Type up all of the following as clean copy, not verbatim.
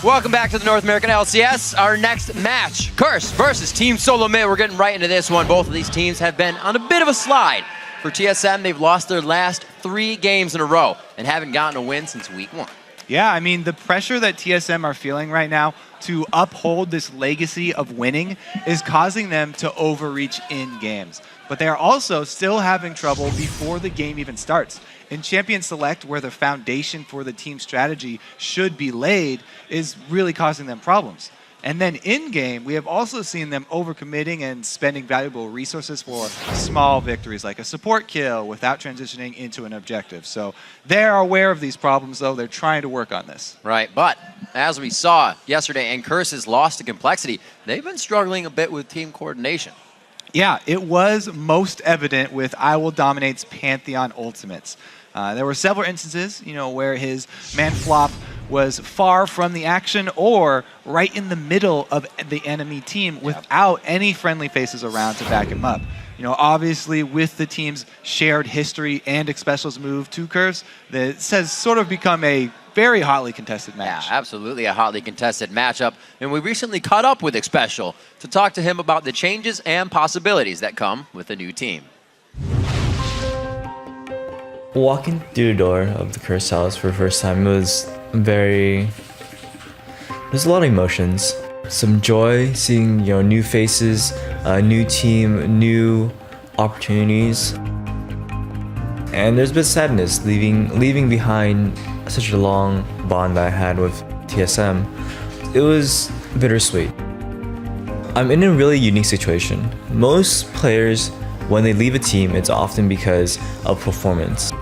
Welcome back to the North American LCS. Our next match, Curse versus Team Solo Mid. We're getting right into this one. Both of these teams have been on a bit of a slide. For TSM, they've lost their last 3 games in a row and haven't gotten a win since week 1. Yeah, I mean, the pressure that TSM are feeling right now to uphold this legacy of winning is causing them to overreach in games. But they are also still having trouble before the game even starts. In Champion Select, where the foundation for the team strategy should be laid, is really causing them problems. And then in-game, we have also seen them overcommitting and spending valuable resources for small victories, like a support kill, without transitioning into an objective. So they're aware of these problems, though. They're trying to work on this. Right, but as we saw yesterday, and Curse has lost to Complexity, they've been struggling a bit with team coordination. Yeah, it was most evident with I Will Dominate's Pantheon Ultimates. There were several instances, where his man flop was far from the action or right in the middle of the enemy team without any friendly faces around to back him up. Obviously with the team's shared history and Xpecial's move to Curse, this has sort of become a very hotly contested match. Yeah, absolutely a hotly contested matchup. And we recently caught up with Xpecial to talk to him about the changes and possibilities that come with a new team. Walking through the door of the Curse house for the first time, there's a lot of emotions. Some joy, seeing new faces, a new team, new opportunities. And there's a bit of sadness leaving behind such a long bond that I had with TSM. It was bittersweet. I'm in a really unique situation. Most players, when they leave a team, it's often because of performance.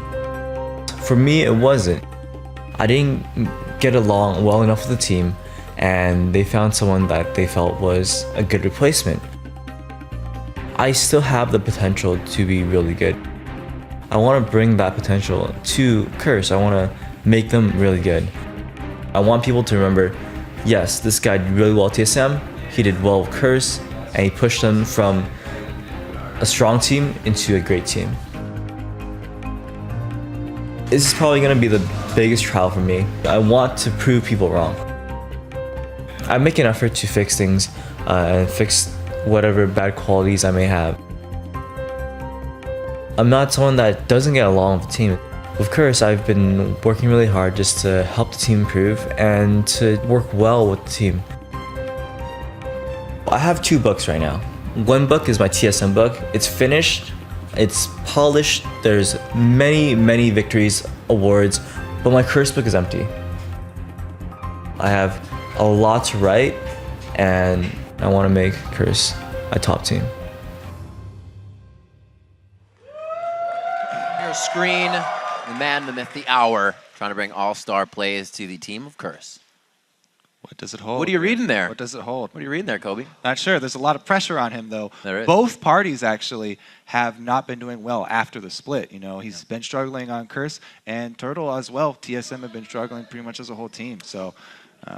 For me, it wasn't. I didn't get along well enough with the team, and they found someone that they felt was a good replacement. I still have the potential to be really good. I want to bring that potential to Curse. I want to make them really good. I want people to remember, yes, this guy did really well at TSM, he did well with Curse, and he pushed them from a strong team into a great team. This is probably going to be the biggest trial for me. I want to prove people wrong. I make an effort to fix things and fix whatever bad qualities I may have. I'm not someone that doesn't get along with the team. With Curse, I've been working really hard just to help the team improve and to work well with the team. I have 2 books right now. One book is my TSM book. It's finished. It's polished. There's many victories, awards, but my Curse book is empty. I have a lot to write, and I want to make Curse a top team. Your screen, the man, the myth, the hour, trying to bring all-star plays to the team of Curse. What does it hold? What are you reading there? What does it hold? What are you reading there, Kobe? Not sure. There's a lot of pressure on him, though. There is. Both parties actually have not been doing well after the split. He's been struggling on Curse, and Turtle as well. TSM have been struggling pretty much as a whole team. So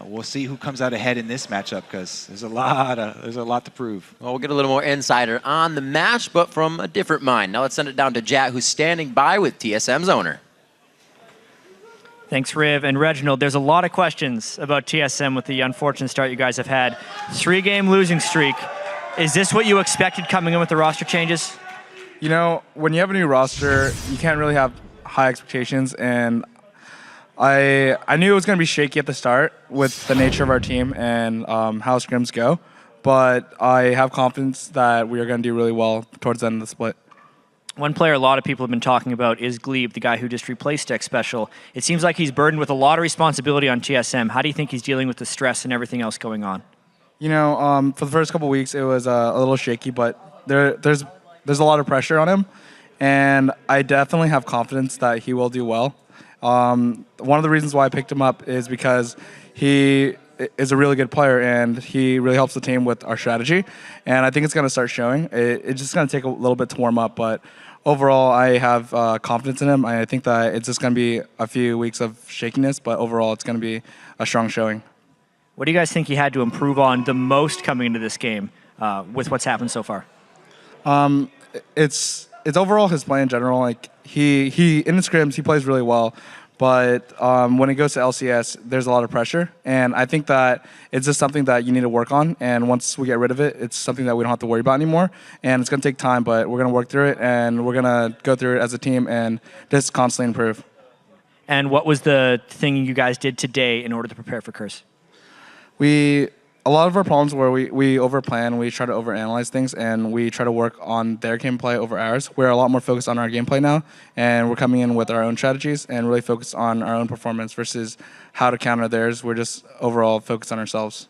we'll see who comes out ahead in this matchup, because there's a lot to prove. Well, we'll get a little more insider on the match, but from a different mind. Now let's send it down to Jat, who's standing by with TSM's owner. Thanks, Riv. And Reginald, there's a lot of questions about TSM with the unfortunate start you guys have had. 3-game losing streak. Is this what you expected coming in with the roster changes? When you have a new roster, you can't really have high expectations, and I knew it was going to be shaky at the start with the nature of our team and how scrims go, but I have confidence that we are going to do really well towards the end of the split. One player a lot of people have been talking about is Glebe, the guy who just replaced Xpecial. It seems like he's burdened with a lot of responsibility on TSM. How do you think he's dealing with the stress and everything else going on? For the first couple weeks, it was a little shaky, but there's a lot of pressure on him, and I definitely have confidence that he will do well. One of the reasons why I picked him up is because he is a really good player, and he really helps the team with our strategy, and I think it's going to start showing. It's just going to take a little bit to warm up, but overall, I have confidence in him. I think that it's just going to be a few weeks of shakiness, but overall, it's going to be a strong showing. What do you guys think he had to improve on the most coming into this game with what's happened so far? It's overall his play in general. Like he in the scrims, he plays really well, But when it goes to LCS, there's a lot of pressure. And I think that it's just something that you need to work on. And once we get rid of it, it's something that we don't have to worry about anymore. And it's going to take time, but we're going to work through it. And we're going to go through it as a team and just constantly improve. And what was the thing you guys did today in order to prepare for Curse? A lot of our problems where we overplan, we try to overanalyze things, and we try to work on their gameplay over ours. We're a lot more focused on our gameplay now, and we're coming in with our own strategies and really focused on our own performance versus how to counter theirs. We're just overall focused on ourselves.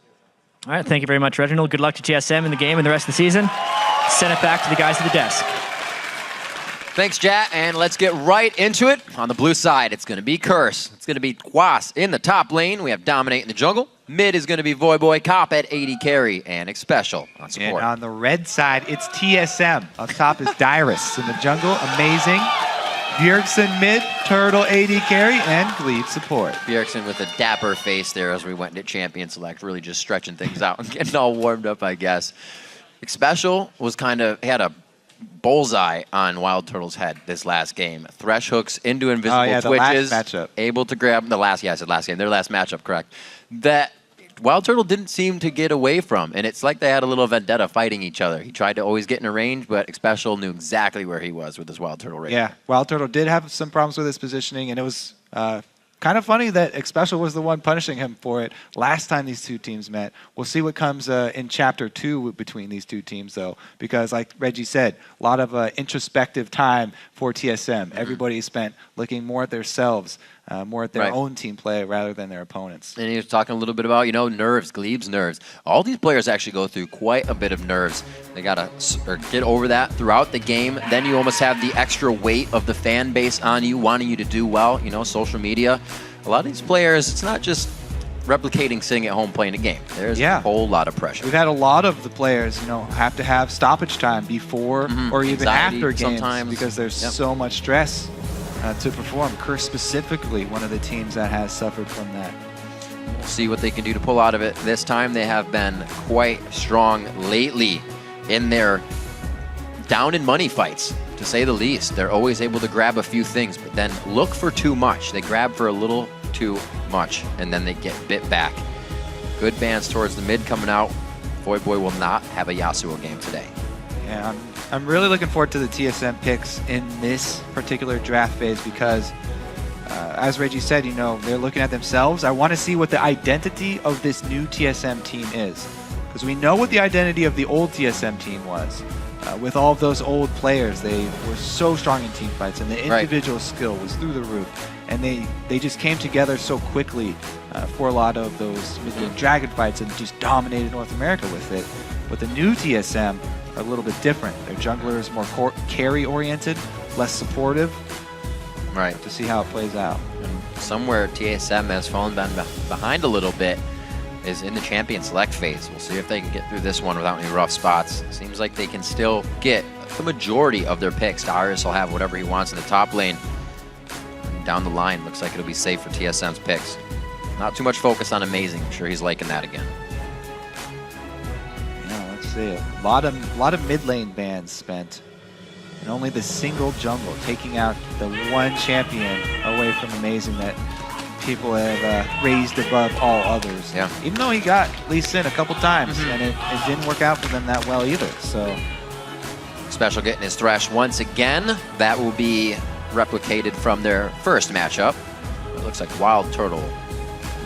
All right, thank you very much, Reginald. Good luck to TSM in the game and the rest of the season. Send it back to the guys at the desk. Thanks, Jat, and let's get right into it. On the blue side, it's going to be Curse. It's going to be Quas in the top lane. We have Dominate in the jungle. Mid is going to be Voyboy, Cop at AD carry, and Special on support. And on the red side, it's TSM. On top is Dyrus in the jungle. Amazing. Bjergsen mid, Turtle AD carry, and Glebe support. Bjergsen with a dapper face there as we went into Champion Select, really just stretching things out and getting all warmed up, I guess. Special was had a bullseye on Wild Turtle's head this last game. Thresh hooks into invisible twitches. Last matchup. Able to grab their last matchup, correct. That Wild Turtle didn't seem to get away from, and it's like they had a little vendetta fighting each other. He tried to always get in a range, but Special knew exactly where he was with his Wild Turtle rig. Yeah, Wild Turtle did have some problems with his positioning, and it was kind of funny that Special was the one punishing him for it last time these two teams met. We'll see what comes in Chapter 2 between these two teams, though, because like Reggie said, a lot of introspective time for TSM. Everybody spent looking more at themselves, more at their own team play rather than their opponents. And he was talking a little bit about, nerves, Glebe's nerves. All these players actually go through quite a bit of nerves. They got to get over that throughout the game. Then you almost have the extra weight of the fan base on you, wanting you to do well, social media. A lot of these players, it's not just replicating sitting at home playing a game. There's a whole lot of pressure. We've had a lot of the players, have to have stoppage time before or even after games sometimes, because there's so much stress to perform. Curse specifically, one of the teams that has suffered from that. We'll see what they can do to pull out of it. This time they have been quite strong lately in their down and money fights, to say the least. They're always able to grab a few things, but then look for too much. They grab for a little too much, and then they get bit back. Good bans towards the mid coming out. Voyboy will not have a Yasuo game today. Yeah, I'm really looking forward to the TSM picks in this particular draft phase because, as Reggie said, they're looking at themselves. I want to see what the identity of this new TSM team is, because we know what the identity of the old TSM team was. With all of those old players, they were so strong in team fights, and the individual skill was through the roof. And they just came together so quickly for a lot of those mid-game dragon fights and just dominated North America with it. But the new TSM are a little bit different. Their jungler is more carry-oriented, less supportive. Right. To see how it plays out. And somewhere TSM has fallen behind a little bit is in the Champion Select phase. We'll see if they can get through this one without any rough spots. Seems like they can still get the majority of their picks. Dyrus will have whatever he wants in the top lane. And down the line, looks like it'll be safe for TSM's picks. Not too much focus on Amazing. I'm sure he's liking that again. Yeah, let's see. A lot of mid lane bans spent. And only the single jungle, taking out the one champion away from Amazing that people have raised above all others. Yeah. Even though he got Lee Sin a couple times, and it didn't work out for them that well either. So Special getting his Thresh once again. That will be replicated from their first matchup. It looks like Wild Turtle,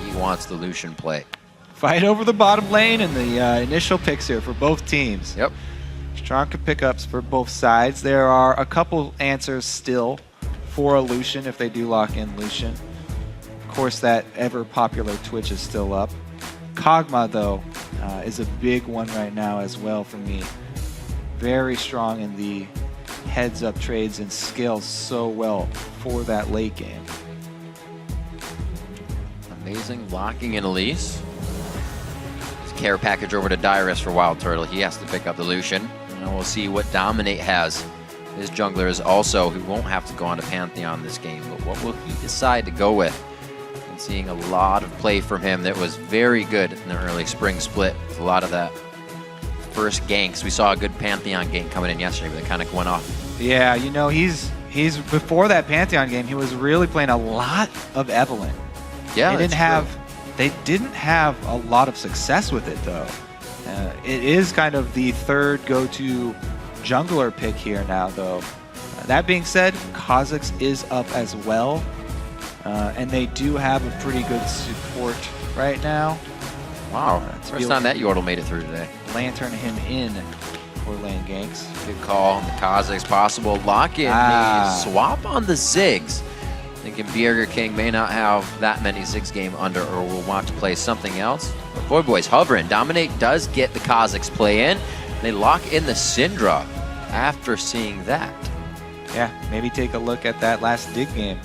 he wants the Lucian play. Fight over the bottom lane and the initial picks here for both teams. Yep. Strong pickups for both sides. There are a couple answers still for a Lucian if they do lock in Lucian. Of course, that ever-popular Twitch is still up. Kog'Maw, though, is a big one right now as well for me. Very strong in the heads-up trades and scales so well for that late game. Amazing locking in Elise. His care package over to Dyrus for Wild Turtle. He has to pick up the Lucian. And we'll see what Dominate has. His jungler is also, who won't have to go on to Pantheon this game, but what will he decide to go with? And seeing a lot of play from him that was very good in the early spring split with a lot of that first ganks. We saw a good Pantheon gank coming in yesterday, but it kind of went off. Yeah, he's before that Pantheon game, he was really playing a lot of Evelyn. Yeah, They didn't have a lot of success with it though. It is kind of the third go-to jungler pick here now though. That being said, Kha'Zix is up as well, and they do have a pretty good support right now. Wow, first time that Yordle made it through today. Lantern him in for lane ganks. Good call on the Kha'Zix, possible lock-in. Swap on the Ziggs. Thinking Burger King may not have that many Ziggs game under or will want to play something else. But Boy Boy's hovering. Dominate does get the Kha'Zix play in. They lock in the Syndra after seeing that. Yeah, maybe take a look at that last dig game.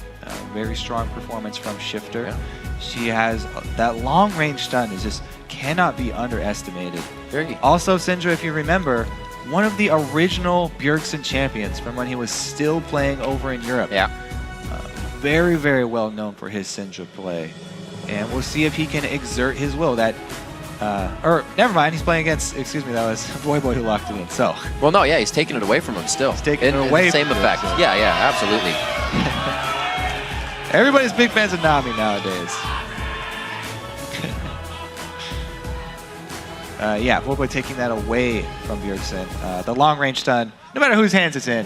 Very strong performance from Shifter. Yeah. She has that long range stun is just cannot be underestimated. Very. Also, Syndra, if you remember, one of the original Bjergsen champions from when he was still playing over in Europe. Yeah. Very, very well known for his Syndra play. And we'll see if he can exert his will. That, or never mind, he's playing against, excuse me, that was Boy Boy who locked it in. So. Well, no, yeah, he's taking it away from him still. He's taking it away Same from effect. him, so. Yeah, yeah, absolutely. Everybody's big fans of Nami nowadays. Yeah, Boy Boy taking that away from Bjergsen. The long range stun, no matter whose hands it's in,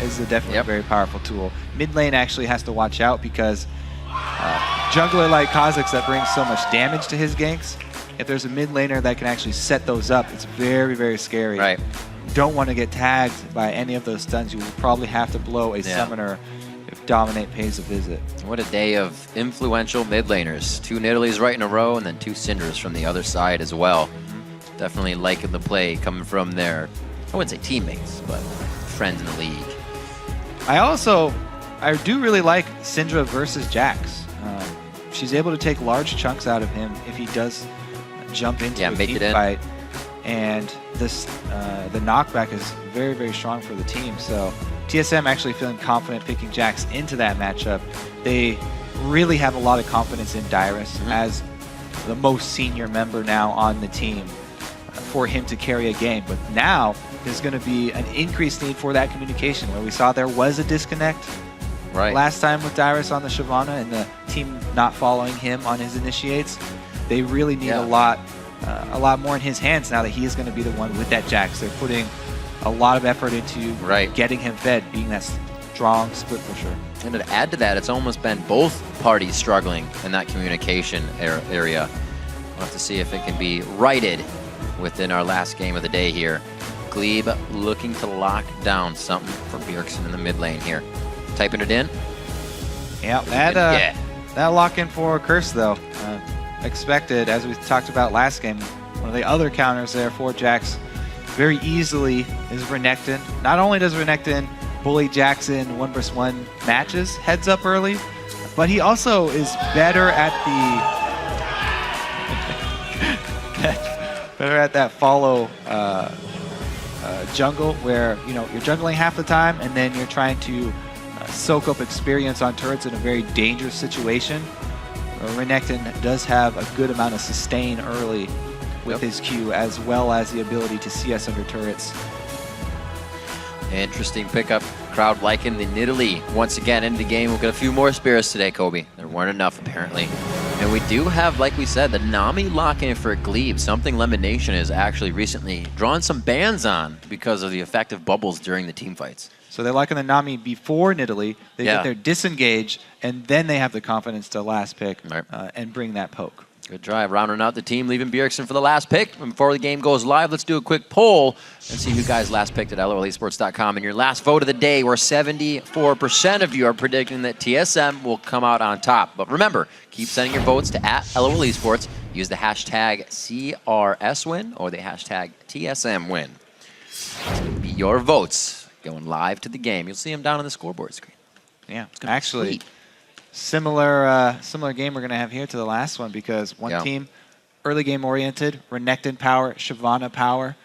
is definitely a very powerful tool. Mid lane actually has to watch out because jungler like Kha'Zix that brings so much damage to his ganks, if there's a mid laner that can actually set those up, it's very, very scary. Right. You don't want to get tagged by any of those stuns. You will probably have to blow a summoner if Dominate pays a visit. What a day of influential mid laners. 2 Nidalees right in a row and then 2 Syndras from the other side as well. Definitely liking the play coming from their, I wouldn't say teammates, but friends in the league. I do really like Syndra versus Jax. She's able to take large chunks out of him if he does jump into a team fight. And this, the knockback is very, very strong for the team. So TSM actually feeling confident picking Jax into that matchup. They really have a lot of confidence in Dyrus as the most senior member now on the team for him to carry a game. But now there's going to be an increased need for that communication, where we saw there was a disconnect last time with Dyrus on the Shyvana and the team not following him on his initiates. They really need a lot more in his hands now that he is going to be the one with that Jax. They're putting a lot of effort into getting him fed, being that strong split pusher. And to add to that, it's almost been both parties struggling in that communication area. We'll have to see if it can be righted within our last game of the day here. Glebe looking to lock down something for Bjergsen in the mid lane here. Typing it in. Yeah, that lock-in for Curse, though, expected, as we talked about last game. One of the other counters there for Jax very easily is Renekton. Not only does Renekton bully Jax in 1v1 matches heads up early, but he also is better at that follow jungle, where you're jungling half the time and then you're trying to soak up experience on turrets in a very dangerous situation. Renekton does have a good amount of sustain early with his Q, as well as the ability to CS under turrets. Interesting pickup. Crowd liking the Nidalee. Once again, into the game, we'll get a few more Spirits today, Kobe. There weren't enough, apparently. And we do have, like we said, the Nami lock-in for Glebe. Something Lemon Nation has actually recently drawn some bans on because of the effective bubbles during the team fights. So they're locking the Nami before Nidalee. They get their disengage, and then they have the confidence to last pick and bring that poke. Good drive, rounding out the team, leaving Bjergsen for the last pick. And before the game goes live, let's do a quick poll and see who guys last picked at LOLesports.com. And your last vote of the day, where 74% of you are predicting that TSM will come out on top. But remember, keep sending your votes to @LOLesports. Use the hashtag CRSWin or the hashtag TSMWin. It's going to be your votes going live to the game. You'll see them down on the scoreboard screen. Yeah, actually, similar game we're going to have here to the last one, because one team, early game oriented, Renekton power, Shyvana power.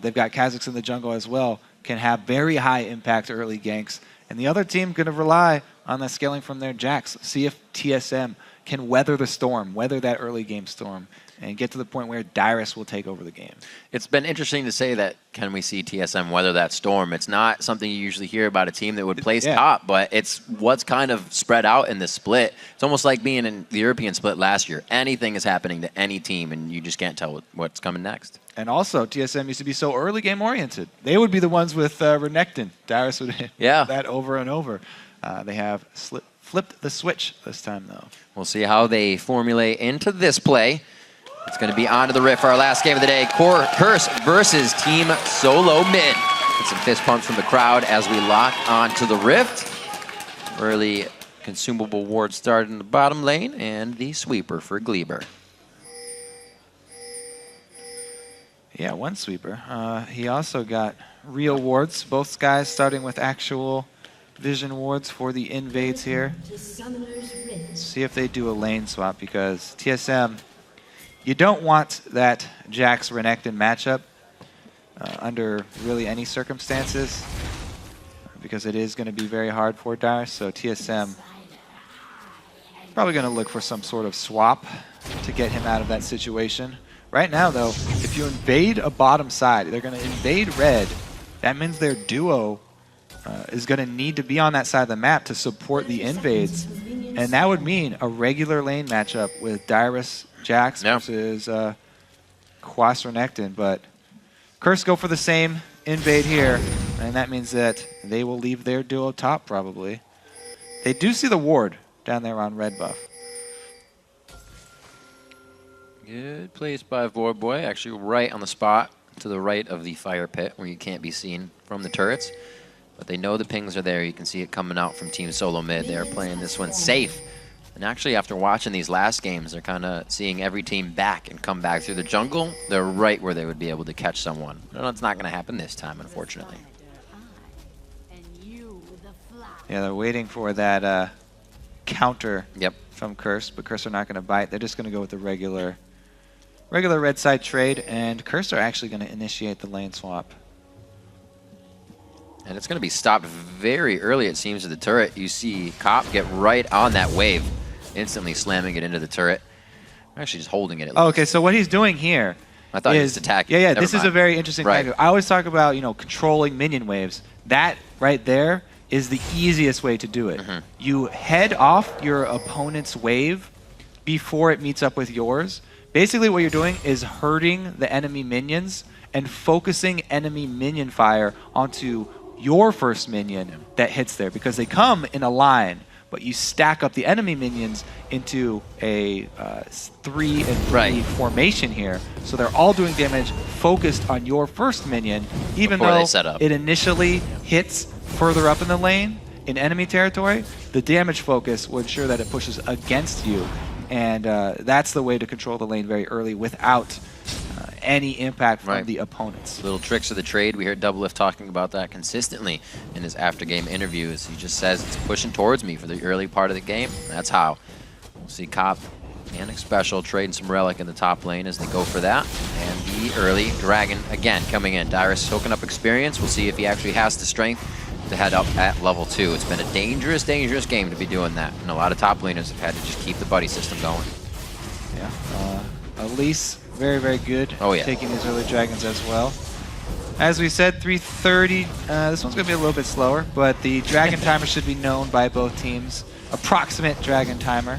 They've got Kha'Zix in the jungle as well, can have very high impact early ganks. And the other team going to rely on the scaling from their Jax. See if TSM can weather the storm, weather that early game storm, and get to the point where Dyrus will take over the game. It's been interesting to say that, can we see TSM weather that storm? It's not something you usually hear about a team that would place top, but it's what's kind of spread out in the split. It's almost like being in the European split last year. Anything is happening to any team, and you just can't tell what's coming next. And also, TSM used to be so early game oriented. They would be the ones with Renekton. Dyrus would hit that over and over. They have flipped the switch this time, though. We'll see how they formulate into this play. It's going to be on to the Rift for our last game of the day. Curse versus Team Solo Mid. Get some fist pumps from the crowd as we lock on to the Rift. Early consumable ward started in the bottom lane, and the sweeper for Gleeber. Yeah, one sweeper. He also got real wards. Both guys starting with actual vision wards for the invades here. Let's see if they do a lane swap, because TSM, you don't want that Jax Renekton matchup under really any circumstances, because it is going to be very hard for Dyrus. So TSM probably going to look for some sort of swap to get him out of that situation. Right now, though, if you invade a bottom side, they're going to invade red. That means their duo is going to need to be on that side of the map to support the invades. And that would mean a regular lane matchup with Dyrus Jax versus Quas Renekton. But Curse go for the same invade here, and that means that they will leave their duo top probably. They do see the ward down there on red buff. Good place by Voidboy, actually right on the spot to the right of the fire pit where you can't be seen from the turrets. But they know the pings are there. You can see it coming out from Team Solo Mid. They're playing this one safe. And actually, after watching these last games, they're kind of seeing every team back and come back through the jungle. They're right where they would be able to catch someone. No, it's not going to happen this time, unfortunately. Yeah, they're waiting for that counter from Curse, but Curse are not going to bite. They're just going to go with the regular red side trade, and Curse are actually going to initiate the lane swap. And it's going to be stopped very early, it seems, to the turret. You see Cop get right on that wave, instantly slamming it into the turret. Actually just holding it. Oh, okay, so what he's doing here I thought he was attacking. Yeah, this is a very interesting thing. I always talk about, controlling minion waves. That right there is the easiest way to do it. You head off your opponent's wave before it meets up with yours. Basically what you're doing is hurting the enemy minions and focusing enemy minion fire onto your first minion that hits there, because they come in a line, but you stack up the enemy minions into a 3 and 3 formation here. So they're all doing damage focused on your first minion, even though it initially hits further up in the lane in enemy territory. The damage focus will ensure that it pushes against you, and that's the way to control the lane very early without any impact from the opponents. Little tricks of the trade. We heard Doublelift talking about that consistently in his after-game interviews. He just says it's pushing towards me for the early part of the game. That's how. We'll see Cop and Special trading some Relic in the top lane as they go for that. And the early Dragon, again, coming in. Dyrus soaking up experience. We'll see if he actually has the strength to head up at level 2. It's been a dangerous, dangerous game to be doing that. And a lot of top laners have had to just keep the buddy system going. Yeah. Elise, very, very good. Taking these early dragons as well. As we said, 3:30. This one's going to be a little bit slower, but the dragon timer should be known by both teams. Approximate dragon timer.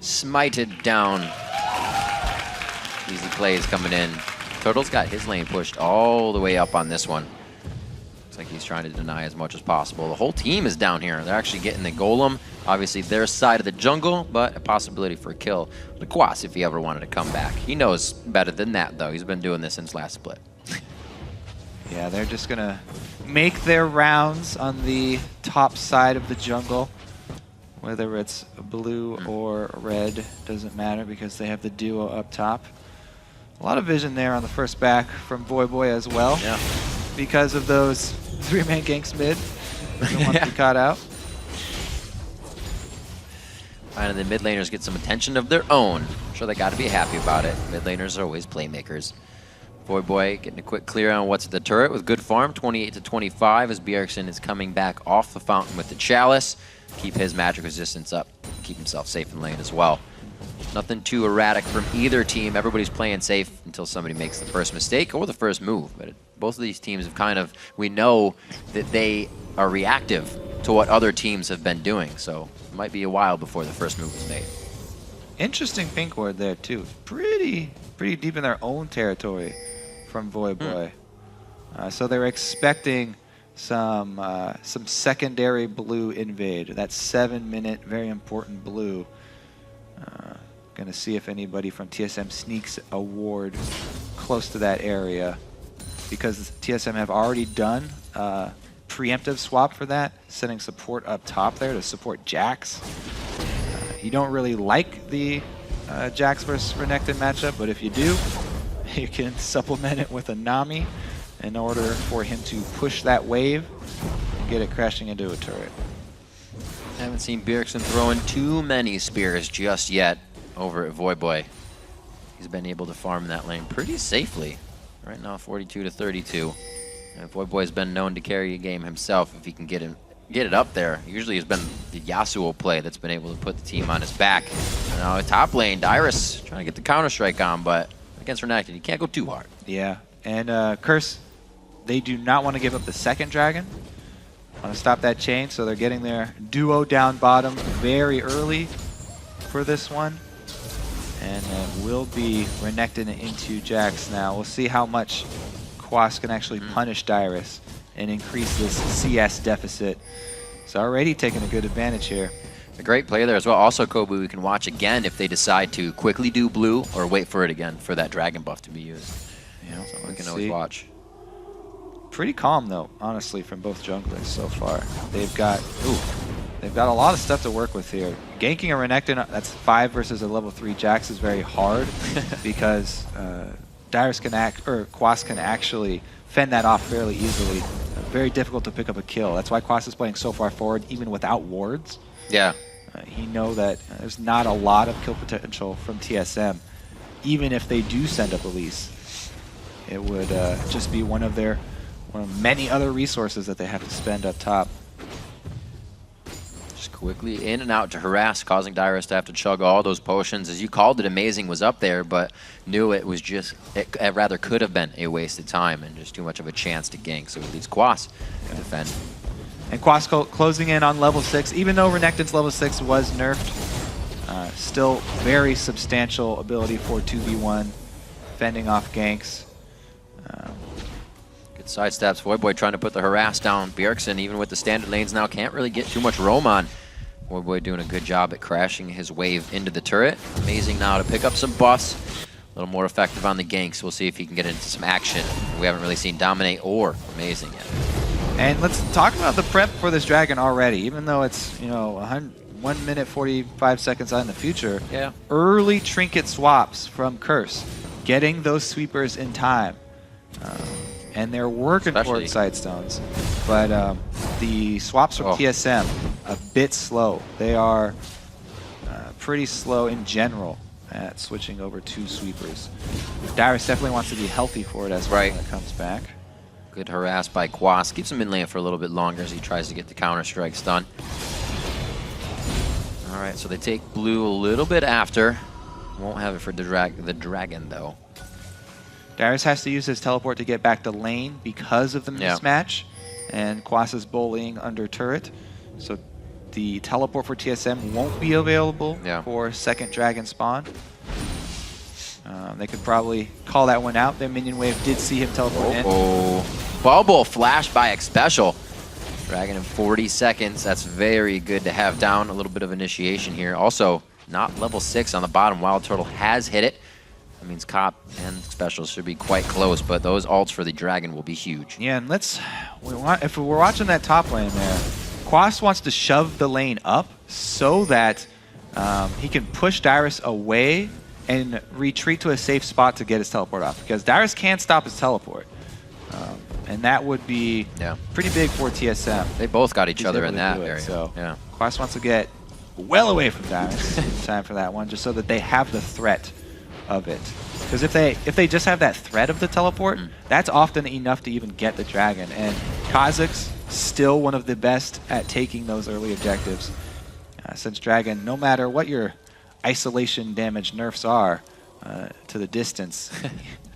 Smited down. Easy plays coming in. Turtle's got his lane pushed all the way up on this one. Looks like he's trying to deny as much as possible. The whole team is down here. They're actually getting the golem. Obviously their side of the jungle, but a possibility for a kill. The Quas, if he ever wanted to come back. He knows better than that, though. He's been doing this since last split. Yeah, they're just going to make their rounds on the top side of the jungle. Whether it's blue or red, doesn't matter because they have the duo up top. A lot of vision there on the first back from Voidboy as well. Yeah. Because of those 3-man ganks mid. Don't want to be caught out. And the mid laners get some attention of their own. I'm sure they got to be happy about it. Mid laners are always playmakers. Voidboy getting a quick clear on what's at the turret with good farm, 28-25 as Bjergsen is coming back off the fountain with the Chalice. Keep his magic resistance up. keep himself safe in lane as well. Nothing too erratic from either team. Everybody's playing safe until somebody makes the first mistake or the first move. But both of these teams have kind of, we know that they are reactive to what other teams have been doing. So it might be a while before the first move is made. Interesting pink ward there too. Pretty deep in their own territory from Voyboy. So they're expecting some secondary blue invade. That 7-minute, very important blue. Gonna see if anybody from TSM sneaks a ward close to that area, because TSM have already done preemptive swap for that, sending support up top there to support Jax. You don't really like the Jax versus Renekton matchup, but if you do, you can supplement it with a Nami in order for him to push that wave and get it crashing into a turret. Haven't seen Bjergsen throwing too many spears just yet over at Voyboy. He's been able to farm that lane pretty safely. Right now, 42 to 32. And Voyboy's been known to carry a game himself if he can get it up there. Usually it's been the Yasuo play that's been able to put the team on his back. And now top lane, Dyrus trying to get the Counter-Strike on, but against Renekton, you can't go too hard. Yeah, and Curse, they do not want to give up the second dragon. Want to stop that chain, so they're getting their duo down bottom very early for this one. And it will be Renekton into Jax now. We'll see how much Quas can actually punish Dyrus and increase this CS deficit. It's already taking a good advantage here. A great play there as well. Also, Kobu, we can watch again if they decide to quickly do blue or wait for it again for that dragon buff to be used. Yeah, so we can always watch. Pretty calm though, honestly, from both junglers so far. They've got a lot of stuff to work with here. Ganking a Renekton, that's 5 versus a level 3 Jax is very hard because Dyrus can Quas can actually fend that off fairly easily. Very difficult to pick up a kill. That's why Quas is playing so far forward, even without wards. Yeah. He know that there's not a lot of kill potential from TSM. Even if they do send up Elise, it would just be one of many other resources that they have to spend up top. Just quickly in and out to harass, causing Dyrus to have to chug all those potions. As you called it, Amazing was up there, but knew it was just, it rather could have been a wasted time and just too much of a chance to gank. So it leaves Quas to defend. And Quas closing in on level 6, even though Renekton's level 6 was nerfed, still very substantial ability for 2v1, fending off ganks. Good sidesteps. Voyboy trying to put the harass down. Bjergsen, even with the standard lanes now, can't really get too much roam on. Voyboy doing a good job at crashing his wave into the turret. Amazing now to pick up some buffs. A little more effective on the ganks. We'll see if he can get into some action. We haven't really seen Dominate or Amazing yet. And let's talk about the prep for this dragon already. Even though it's, 1 minute 45 seconds out in the future. Yeah. Early trinket swaps from Curse, getting those sweepers in time. And they're working towards side stones. But the swaps from TSM, a bit slow. They are pretty slow in general at switching over to sweepers. Dyrus definitely wants to be healthy for it as well when it comes back. Good harass by Quas. Keeps him in lane for a little bit longer as he tries to get the Counter-Strike stun. All right, so they take blue a little bit after. Won't have it for the dragon, though. Dyrus has to use his teleport to get back to lane because of the mismatch. And Quas is bullying under turret. So the teleport for TSM won't be available for second dragon spawn. They could probably call that one out. Their minion wave did see him teleport in. Bubble flash by X-Special. Dragon in 40 seconds. That's very good to have down. A little bit of initiation here. Also, not level 6 on the bottom. Wild Turtle has hit it. That means Cop and Special should be quite close, but those ults for the Dragon will be huge. Yeah, and if we're watching that top lane there, Quas wants to shove the lane up so that he can push Dyrus away and retreat to a safe spot to get his teleport off, because Dyrus can't stop his teleport. And that would be pretty big for TSM. They both got each other in that area. So Quas wants to get well away from Dyrus in time for that one, just so that they have the threat of it. Because if they just have that threat of the teleport, that's often enough to even get the dragon. And Kha'Zix's still one of the best at taking those early objectives. since Dragon, no matter what your isolation damage nerfs are to the distance,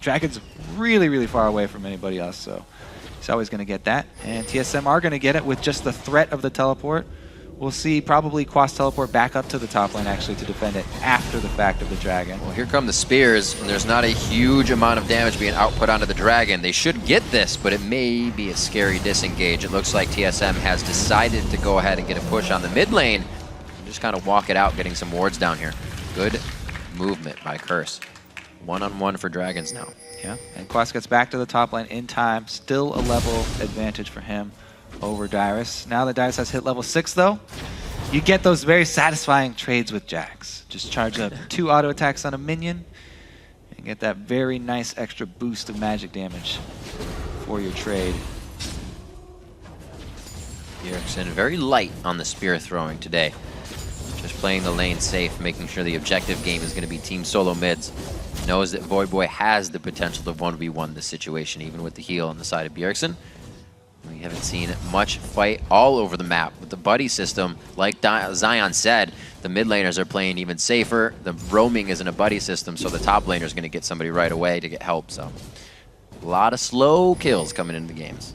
Dragon's really, really far away from anybody else, so he's always going to get that. And TSM are going to get it with just the threat of the teleport. We'll see probably Quas teleport back up to the top lane actually to defend it after the fact of the Dragon. Well, here come the spears, and there's not a huge amount of damage being output onto the Dragon. They should get this, but it may be a scary disengage. It looks like TSM has decided to go ahead and get a push on the mid lane and just kind of walk it out, getting some wards down here. Good movement by Curse. One-on-one for Dragons now. Yeah, and Quas gets back to the top lane in time. Still a level advantage for him over Dyrus. Now that Dyrus has hit level 6 though, you get those very satisfying trades with Jax. Just charge up 2 auto attacks on a minion and get that very nice extra boost of magic damage for your trade. Bjergsen very light on the spear throwing today. Just playing the lane safe, making sure the objective game is going to be team solo mids. Knows that Voyboy has the potential to 1v1 this situation, even with the heal on the side of Bjergsen. We haven't seen much fight all over the map with the buddy system. Like Zion said, the mid laners are playing even safer. The roaming isn't a buddy system, so the top laner is going to get somebody right away to get help. So a lot of slow kills coming into the games.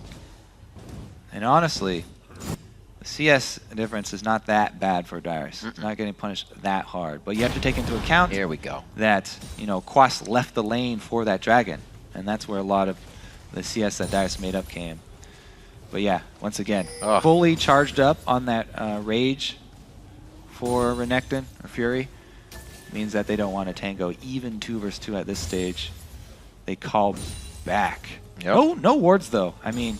And honestly, the CS difference is not that bad for Dyrus. It's not getting punished that hard. But you have to take into account Here we go. that, you know, Quas left the lane for that Dragon. And that's where a lot of the CS that Dyrus made up came. But yeah, once again, fully charged up on that Rage for Renekton or Fury. Means that they don't want to tango even 2 versus 2 at this stage. They call back. Yep. No wards though. I mean,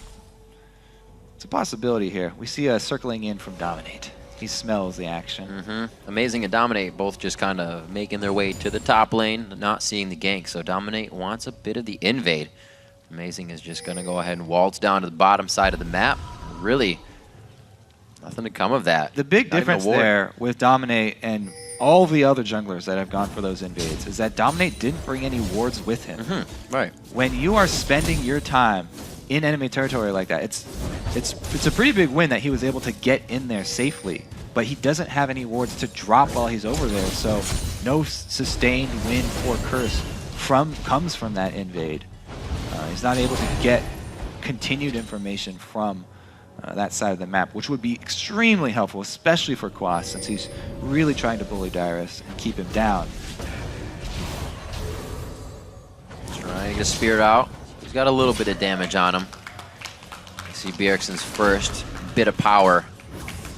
it's a possibility here. We see a circling in from Dominate. He smells the action. Amazing and Dominate both just kind of making their way to the top lane, not seeing the gank. So Dominate wants a bit of the invade. Amazing is just going to go ahead and waltz down to the bottom side of the map. Really, nothing to come of that. The big difference there with Dominate and all the other junglers that have gone for those invades is that Dominate didn't bring any wards with him. Right. When you are spending your time in enemy territory like that, it's a pretty big win that he was able to get in there safely. But he doesn't have any wards to drop while he's over there, so no sustained win for Curse comes from that invade. He's not able to get continued information from that side of the map, which would be extremely helpful, especially for Quas, since he's really trying to bully Dyrus and keep him down. Trying to spear out. He's got a little bit of damage on him. You see Bjergsen's first bit of power.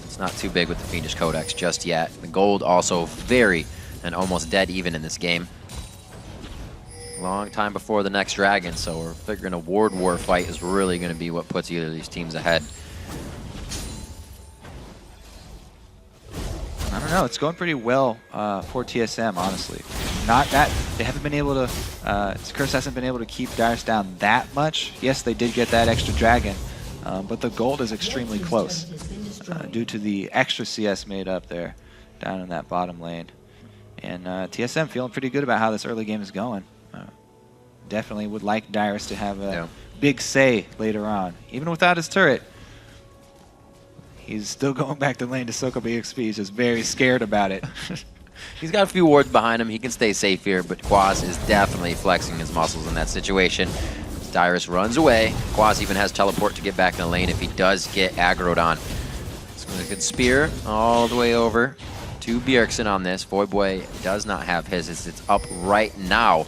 It's not too big with the Fiendish Codex just yet. The gold also very and almost dead even in this game. Long time before the next Dragon, so we're figuring a ward war fight is really going to be what puts either of these teams ahead. I don't know. It's going pretty well for TSM, honestly. Not that they haven't been able to. Curse hasn't been able to keep Dyrus down that much. Yes, they did get that extra Dragon, but the gold is extremely close due to the extra CS made up there down in that bottom lane. And TSM feeling pretty good about how this early game is going. Definitely would like Dyrus to have a big say later on. Even without his turret, he's still going back to lane to soak up EXP. He's just very scared about it. He's got a few wards behind him. He can stay safe here, but Quas is definitely flexing his muscles in that situation. Dyrus runs away. Quas even has teleport to get back in the lane if he does get aggroed on. It's a good spear all the way over to Bjergsen on this. Voyboy does not have his. It's up right now.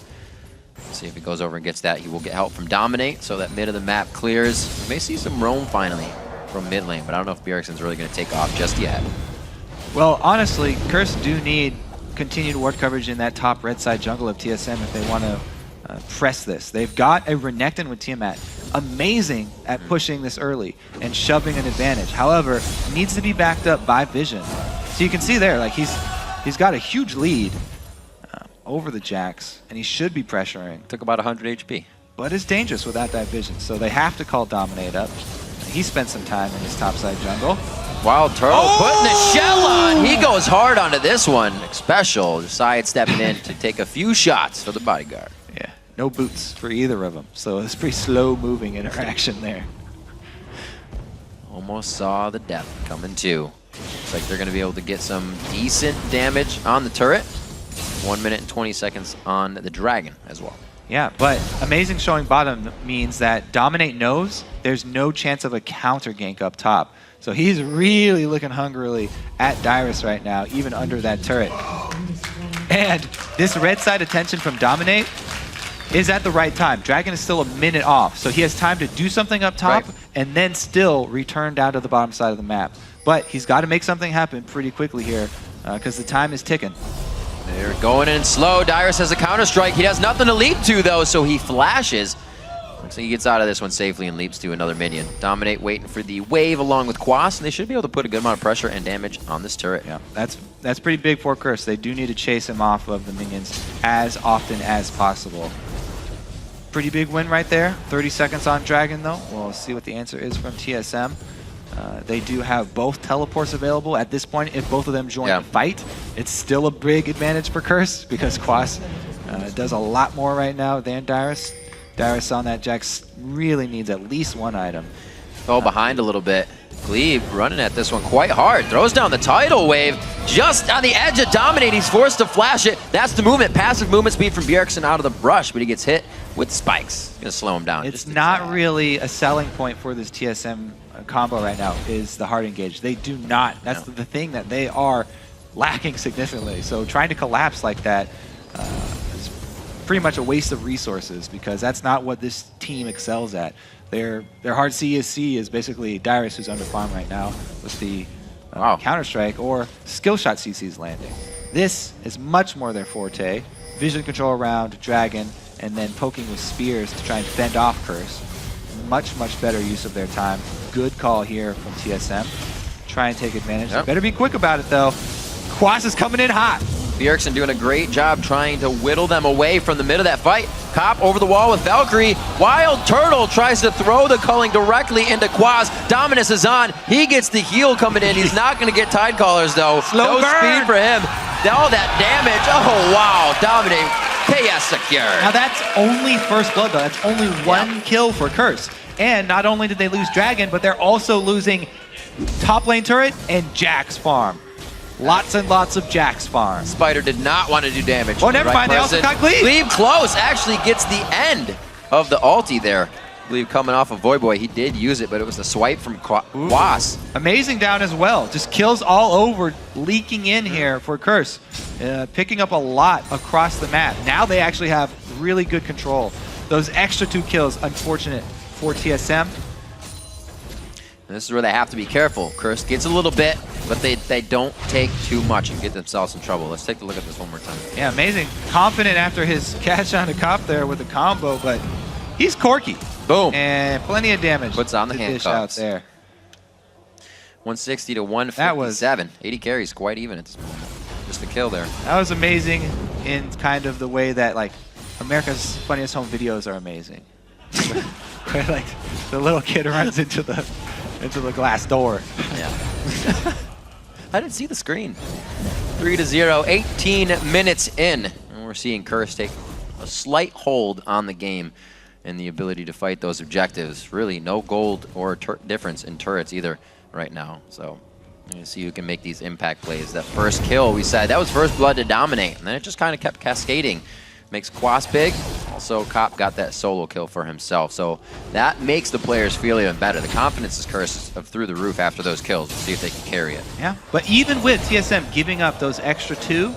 See if he goes over and gets that. He will get help from Dominate, so that mid of the map clears. We may see some roam finally from mid lane, but I don't know if Bjergsen's really going to take off just yet. Well, honestly, Curse do need continued ward coverage in that top red side jungle of TSM if they want to press this. They've got a Renekton with Tiamat. Amazing at pushing this early and shoving an advantage. However, needs to be backed up by Vision. So you can see there, like he's got a huge lead over the Jax, and he should be pressuring. Took about 100 HP. But it's dangerous without that Vision, so they have to call Dominate up. He spent some time in his topside jungle. Wild Turtle putting the shell on. He goes hard onto this one. Special sidestepping in to take a few shots for the bodyguard. Yeah, no boots for either of them, so it's pretty slow moving interaction there. Almost saw the death coming too. Looks like they're going to be able to get some decent damage on the turret. 1 minute and 20 seconds on the Dragon as well. Yeah, but amazing showing bottom means that Dominate knows there's no chance of a counter gank up top. So he's really looking hungrily at Dyrus right now, even under that turret. And this red side attention from Dominate is at the right time. Dragon is still a minute off, so he has time to do something up top and then still return down to the bottom side of the map. But he's got to make something happen pretty quickly here because the time is ticking. They're going in slow. Dyrus has a counter-strike. He has nothing to leap to, though, so he flashes. Looks like he gets out of this one safely and leaps to another minion. Dominate waiting for the wave along with Quas, and they should be able to put a good amount of pressure and damage on this turret. Yeah, that's pretty big for Curse. They do need to chase him off of the minions as often as possible. Pretty big win right there. 30 seconds on Dragon, though. We'll see what the answer is from TSM. They do have both teleports available at this point. If both of them join the fight, it's still a big advantage for Curse because Quas does a lot more right now than Dyrus. Dyrus on that Jax really needs at least one item. Fell behind a little bit. Glebe running at this one quite hard. Throws down the tidal wave just on the edge of Dominate. He's forced to flash it. That's the movement. Passive movement speed from Bjergsen out of the brush, but he gets hit with spikes. It's going to slow him down. It's not really a selling point for this TSM combo right now is the hard engage. They do not. That's the thing that they are lacking significantly. So trying to collapse like that is pretty much a waste of resources because that's not what this team excels at. Their hard CSC is basically Dyrus, who's under farm right now with the Counter-Strike or skill shot CC's landing. This is much more their forte. Vision control around Dragon and then poking with spears to try and fend off Curse. Much, much better use of their time. Good call here from TSM. Try and take advantage. They better be quick about it, though. Quas is coming in hot. Bjergsen doing a great job trying to whittle them away from the mid of that fight. Cop over the wall with Valkyrie. Wild Turtle tries to throw the culling directly into Quas. Dominus is on. He gets the heal coming in. He's not going to get Tide Callers, though. Slow burn. Speed for him. All that damage. Oh, wow. Dominate. KS secure. Now, that's only first blood, though. That's only one kill for Curse. And not only did they lose Dragon, but they're also losing top lane turret and Jax farm. Lots and lots of Jax farm. Spider did not want to do damage. Oh, never mind. They also got Glebe. Glebe close actually gets the end of the ulti there. Glebe coming off of Voyboy. He did use it, but it was the swipe from Quas. Amazing down as well. Just kills all over, leaking in here for Curse. Picking up a lot across the map. Now they actually have really good control. Those extra 2 kills, unfortunate for TSM. And this is where they have to be careful. Curse gets a little bit, but they don't take too much and get themselves in trouble. Let's take a look at this one more time. Yeah, amazing. Confident after his catch on the cop there with the combo, but he's corky. Boom. And plenty of damage. Puts on the handcuffs. Out there. 160 to 157. 80 carries, quite even at this moment. Just a kill there. That was amazing in kind of the way that, like, America's Funniest Home Videos are amazing. Where, like, the little kid runs into the glass door. Yeah. I didn't see the screen. 3-0, 18 minutes in. And we're seeing Curse take a slight hold on the game and the ability to fight those objectives. Really no gold or difference in turrets either right now. So you're going to see who can make these impact plays. That first kill, we said, that was first blood to Dominate. And then it just kind of kept cascading. Makes Quas big. Also, Cop got that solo kill for himself. So that makes the players feel even better. The confidence is Curse through the roof after those kills. We'll see if they can carry it. Yeah, but even with TSM giving up those extra 2,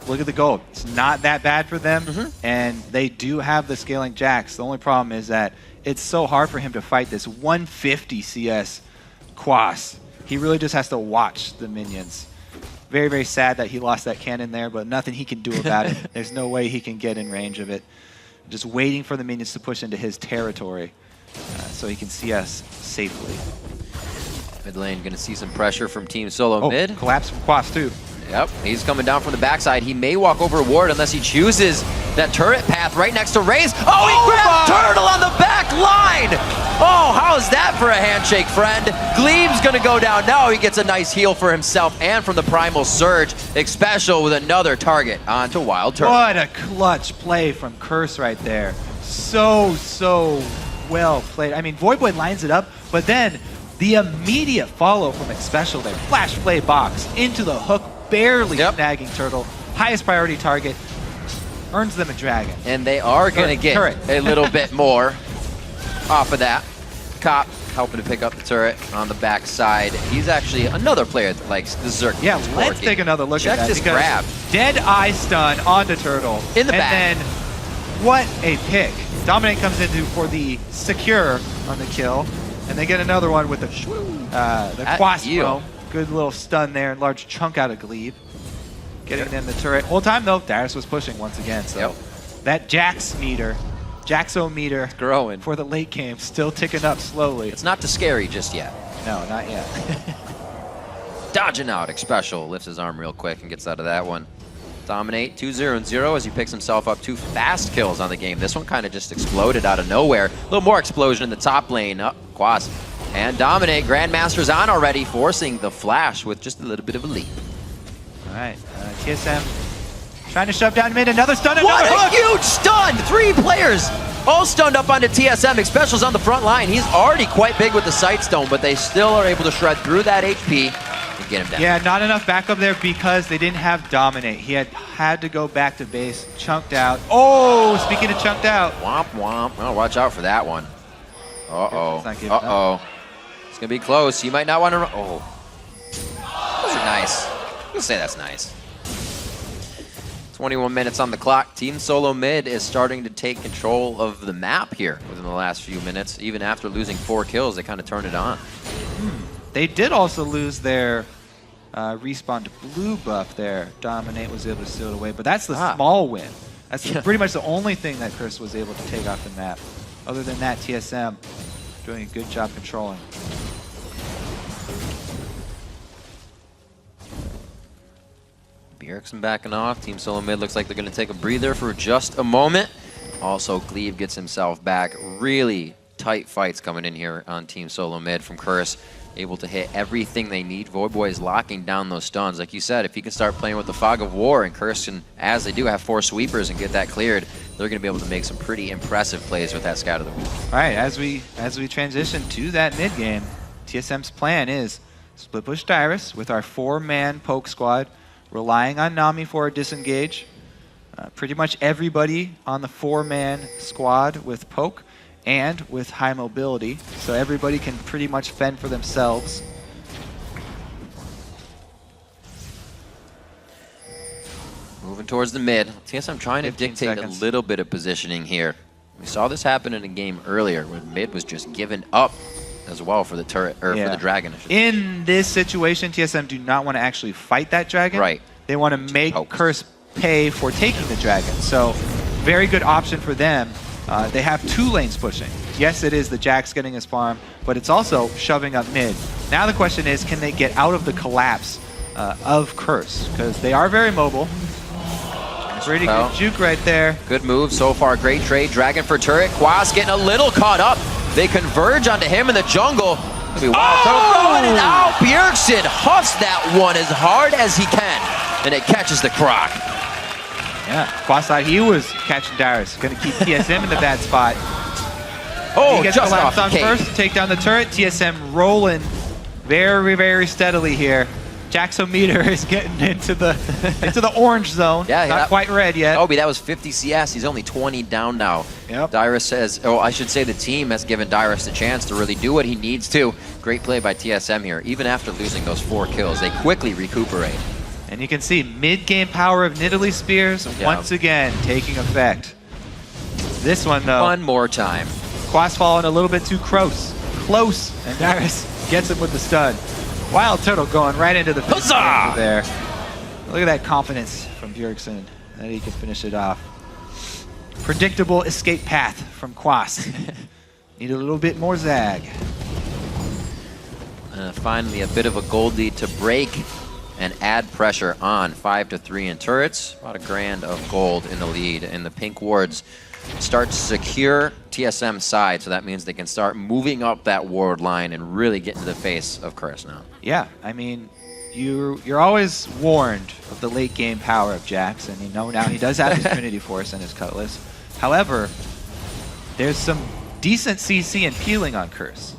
look at the gold. It's not that bad for them, and they do have the scaling Jax. The only problem is that it's so hard for him to fight this 150 CS Quas. He really just has to watch the minions. Very, very sad that he lost that cannon there, but nothing he can do about it. There's no way he can get in range of it. Just waiting for the minions to push into his territory so he can see us safely. Mid lane going to see some pressure from Team Solo mid. Collapse from Quas too. Yep, he's coming down from the backside. He may walk over a ward unless he chooses that turret path right next to Raze. Oh, he grabbed Turtle on the back line! Oh, how's that for a handshake, friend? Glebe's gonna go down now. He gets a nice heal for himself and from the Primal Surge. Xpecial with another target onto Wild Turtle. What a clutch play from Curse right there. So well played. I mean, Voyboy lines it up, but then The immediate follow from Xpecial there. Flash play box into the hook, barely snagging Turtle. Highest priority target. Earns them a dragon. And they are going to get turret. a little bit more off of that. Cop helping to pick up the turret on the backside. He's actually another player that likes the Zerk. Yeah, let's take another look at that. Check this grab. Dead eye stun onto Turtle. In the back. And then, what a pick. Dominate comes in for the secure on the kill. And they get another one with the Quasmo. Good little stun there. Large chunk out of Glebe. Getting them the turret. Whole time, though, Darius was pushing once again. So that Jaxo-meter growing for the late game, still ticking up slowly. It's not too scary just yet. No, not yet. Dodging out, Xpecial lifts his arm real quick and gets out of that one. Dominate 2-0-0 as he picks himself up 2 fast kills on the game. This one kind of just exploded out of nowhere. A little more explosion in the top lane. Quas and Dominate. Grandmaster's on already, forcing the flash with just a little bit of a leap. All right, TSM trying to shove down mid. Another stun. What a huge stun! 3 players all stunned up onto TSM. Xpecial's on the front line. He's already quite big with the sight stone, but they still are able to shred through that HP. Get him down. Yeah, not enough backup there because they didn't have Dominate. He had to go back to base, chunked out. Oh, speaking of chunked out. Womp womp. Oh, watch out for that one. Uh-oh. Uh-oh. It's going to be close. You might not want to run. Oh. Those are nice. I'm going to say that's nice. 21 minutes on the clock. Team Solo Mid is starting to take control of the map here within the last few minutes. Even after losing 4 kills, they kind of turned it on. They did also lose their respawn to blue buff there. Dominate was able to steal it away, but that's the small win. That's pretty much the only thing that Chris was able to take off the map. Other than that, TSM doing a good job controlling. Bjergsen backing off. Team Solo Mid looks like they're going to take a breather for just a moment. Also, Glebe gets himself back. Really tight fights coming in here on Team Solo Mid from Curse. Able to hit everything they need. Voidboy is locking down those stuns. Like you said, if he can start playing with the Fog of War and Curse can, as they do, have 4 sweepers and get that cleared, they're going to be able to make some pretty impressive plays with that Scout of the Week. All right, as we transition to that mid game, TSM's plan is split push Dyrus with our 4-man poke squad, relying on Nami for a disengage. Pretty much everybody on the 4-man squad with poke and with high mobility, so everybody can pretty much fend for themselves. Moving towards the mid. TSM trying to dictate a little bit of positioning here. We saw this happen in a game earlier where mid was just given up as well for the turret, or for the dragon. In this situation, TSM do not want to actually fight that dragon. Right. They want to make Curse pay for taking the dragon. So very good option for them. They have 2 lanes pushing. Yes, it is the Jax getting his farm, but it's also shoving up mid. Now the question is, can they get out of the collapse of Curse? Because they are very mobile. Pretty good juke right there. Good move so far. Great trade. Dragon for turret. Quas getting a little caught up. They converge onto him in the jungle. Throwing it out. Bjergsen huffs that one as hard as he can, and it catches the croc. Yeah, Quas thought he was catching Darius. Going to keep TSM in the bad spot. Oh, he gets just collapsed off on first to take down the turret. TSM rolling very, very steadily here. Jaxo-meter is getting into the orange zone. Yeah, not quite red yet. Obi, that was 50 CS. He's only 20 down now. Yep. Dyrus says, oh, I should say the team has given Dyrus the chance to really do what he needs to. Great play by TSM here. Even after losing those 4 kills, they quickly recuperate. And you can see mid-game power of Nidalee Spears once again taking effect. This one, though. One more time. Quas falling a little bit too close, and Darius gets him with the stun. Wild Turtle going right into the face there. Look at that confidence from Bjergsen that he can finish it off. Predictable escape path from Quas. Need a little bit more zag. Finally, a bit of a gold lead to break and add pressure on. 5-3 in turrets. About a grand of gold in the lead. And the pink wards start to secure TSM's side, so that means they can start moving up that ward line and really get into the face of Curse now. Yeah, I mean, you're always warned of the late game power of Jax, and you know now he does have his Trinity Force and his Cutlass. However, there's some decent CC and peeling on Curse.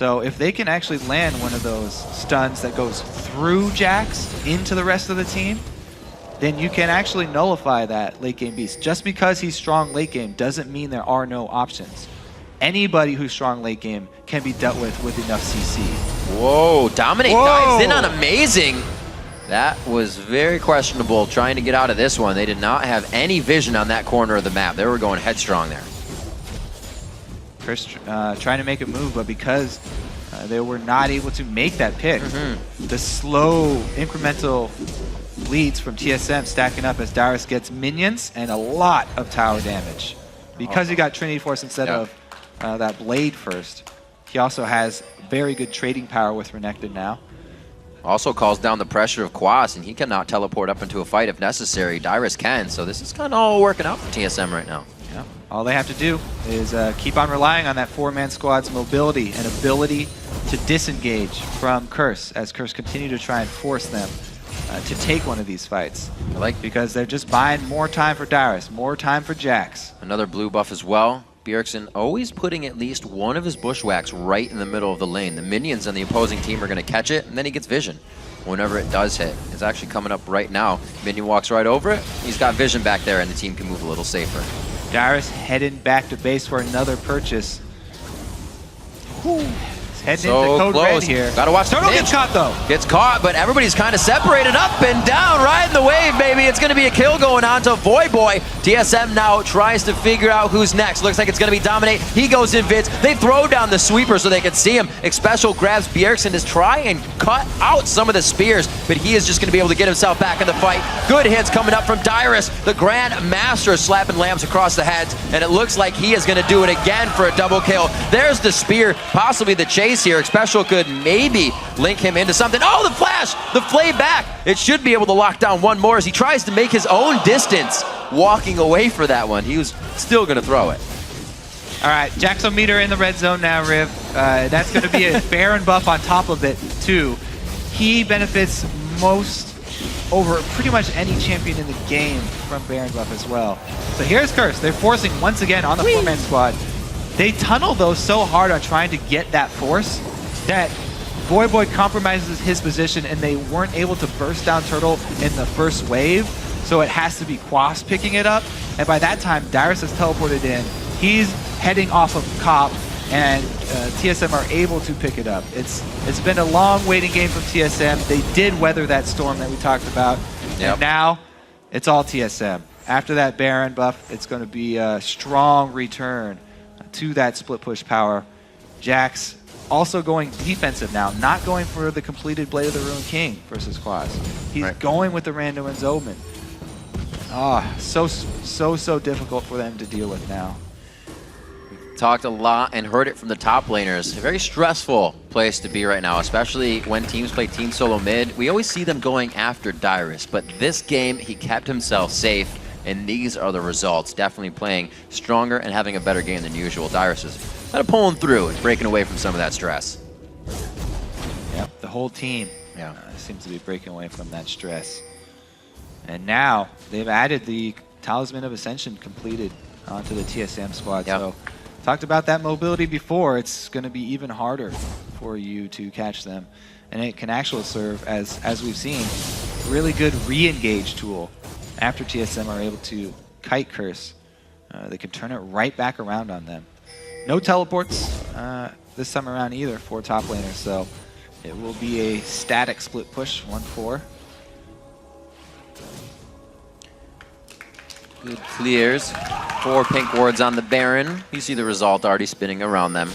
So if they can actually land one of those stuns that goes through Jax into the rest of the team, then you can actually nullify that late game beast. Just because he's strong late game doesn't mean there are no options. Anybody who's strong late game can be dealt with enough CC. Whoa, Dominate dives in on Amazing. That was very questionable trying to get out of this one. They did not have any vision on that corner of the map. They were going headstrong there. Chris trying to make a move, but because they were not able to make that pick, the slow incremental leads from TSM stacking up as Darius gets minions and a lot of tower damage. Because he got Trinity Force instead of that Blade first, he also has very good trading power with Renekton now. Also calls down the pressure of Quas, and he cannot teleport up into a fight if necessary. Dyrus can, so this is kind of all working out for TSM right now. Yeah. All they have to do is keep on relying on that four-man squad's mobility and ability to disengage from Curse, as Curse continue to try and force them to take one of these fights. Because they're just buying more time for Darius, more time for Jax. Another blue buff as well. Bjergsen always putting at least one of his bushwhacks right in the middle of the lane. The minions on the opposing team are going to catch it, and then he gets vision whenever it does hit. It's actually coming up right now. Minion walks right over it. He's got vision back there, and the team can move a little safer. Darius heading back to base for another purchase. He's heading into code red here. Gotta watch. Turtle gets caught though. Gets caught, but everybody's kind of separated up and down, riding the wave, baby. It's going to be a kill going on to Void Boy. TSM now tries to figure out who's next. Looks like it's going to be Dominate. He goes in Vids. They throw down the sweeper so they can see him. Xpecial grabs Bjergsen to try and cut out some of the spears, but he is just going to be able to get himself back in the fight. Good hits coming up from Dyrus. The Grand Master slapping lambs across the heads, and it looks like he is going to do it again for a double kill. There's the spear, possibly the chase here. Xpecial could maybe link him into something. Oh, the flash! The flay back! It should be able to lock down one more as he tries to make his own distance, walking away for that one. He was still going to throw it. All right, Jaxometer in the red zone now, Riv. That's going to be a Baron buff on top of it, too. He benefits most over pretty much any champion in the game from Baron buff as well. So here's Curse. They're forcing once again on the four-man squad. They tunnel, though, so hard on trying to get that force that Void Boy compromises his position, and they weren't able to burst down Turtle in the first wave, so it has to be Quas picking it up. And by that time, Darius has teleported in. He's heading off of Cop, and TSM are able to pick it up. It's been a long waiting game from TSM. They did weather that storm that we talked about, and now it's all TSM. After that Baron buff, it's going to be a strong return to that split push power. Jax also going defensive now, not going for the completed Blade of the Ruined King versus Quas. He's going with the Randuin's Omen. So difficult for them to deal with now. Talked a lot and heard it from the top laners. A very stressful place to be right now, especially when teams play team solo mid. We always see them going after Dyrus, but this game he kept himself safe, and these are the results. Definitely playing stronger and having a better game than usual. Dyrus is kind of pulling through and breaking away from some of that stress. Yep, the whole team seems to be breaking away from that stress. And now they've added the Talisman of Ascension completed onto the TSM squad. So talked about that mobility before. It's going to be even harder for you to catch them. And it can actually serve as we've seen, really good re-engage tool. After TSM are able to kite Curse, they can turn it right back around on them. No teleports this time around either for top laners, so it will be a static split push, 1-4. Good clears. 4 pink wards on the Baron. You see the result already spinning around them.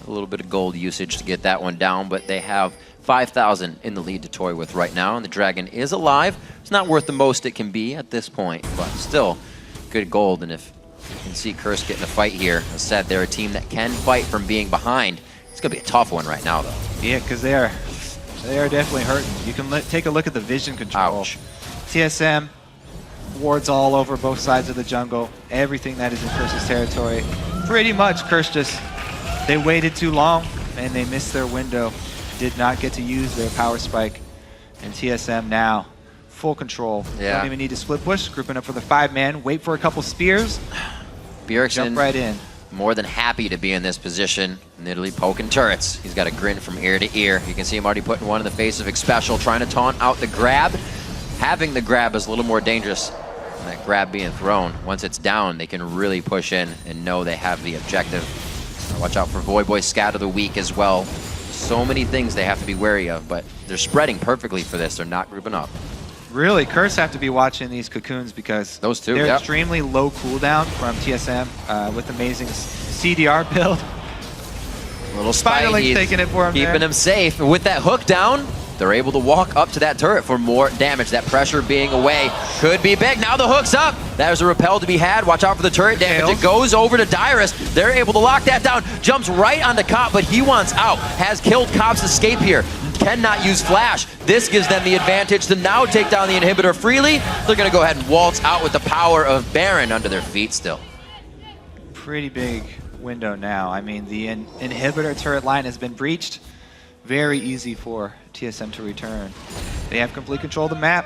A little bit of gold usage to get that one down, but they have 5,000 in the lead to toy with right now, and the Dragon is alive. It's not worth the most it can be at this point, but still good gold. And if you can see Curse getting a fight here, as said, they're a team that can fight from being behind. It's going to be a tough one right now, though. Yeah, because they are definitely hurting. You can take a look at the vision control. Ouch. TSM, wards all over both sides of the jungle. Everything that is in Curse's territory. Pretty much, Curse just, they waited too long, and they missed their window. Did not get to use their power spike. And TSM now, full control. Don't even need to split push. Grouping up for the 5-man. Wait for a couple spears. Bjergsen jump right in. more than happy to be in this position. Nidalee poking turrets. He's got a grin from ear to ear. You can see him already putting one in the face of Xpecial, trying to taunt out the grab. Having the grab is a little more dangerous than that grab being thrown. Once it's down, they can really push in and know they have the objective. Watch out for Voyboy Scat of the Week as well. So many things they have to be wary of, but they're spreading perfectly for this. They're not grouping up. Really, Curse have to be watching these cocoons because those two, they're extremely low cooldown from TSM with amazing CDR build. Little Spiderling's taking it for him, keeping him safe. And with that hook down, they're able to walk up to that turret for more damage. That pressure being away could be big. Now the hook's up. There's a repel to be had. Watch out for the turret damage. It goes over to Dyrus. They're able to lock that down. Jumps right onto Cop, but he wants out. Has killed Cop's escape here. Cannot use Flash. This gives them the advantage to now take down the inhibitor freely. They're going to go ahead and waltz out with the power of Baron under their feet still. Pretty big window now. I mean, the inhibitor turret line has been breached. Very easy for TSM to return. They have complete control of the map.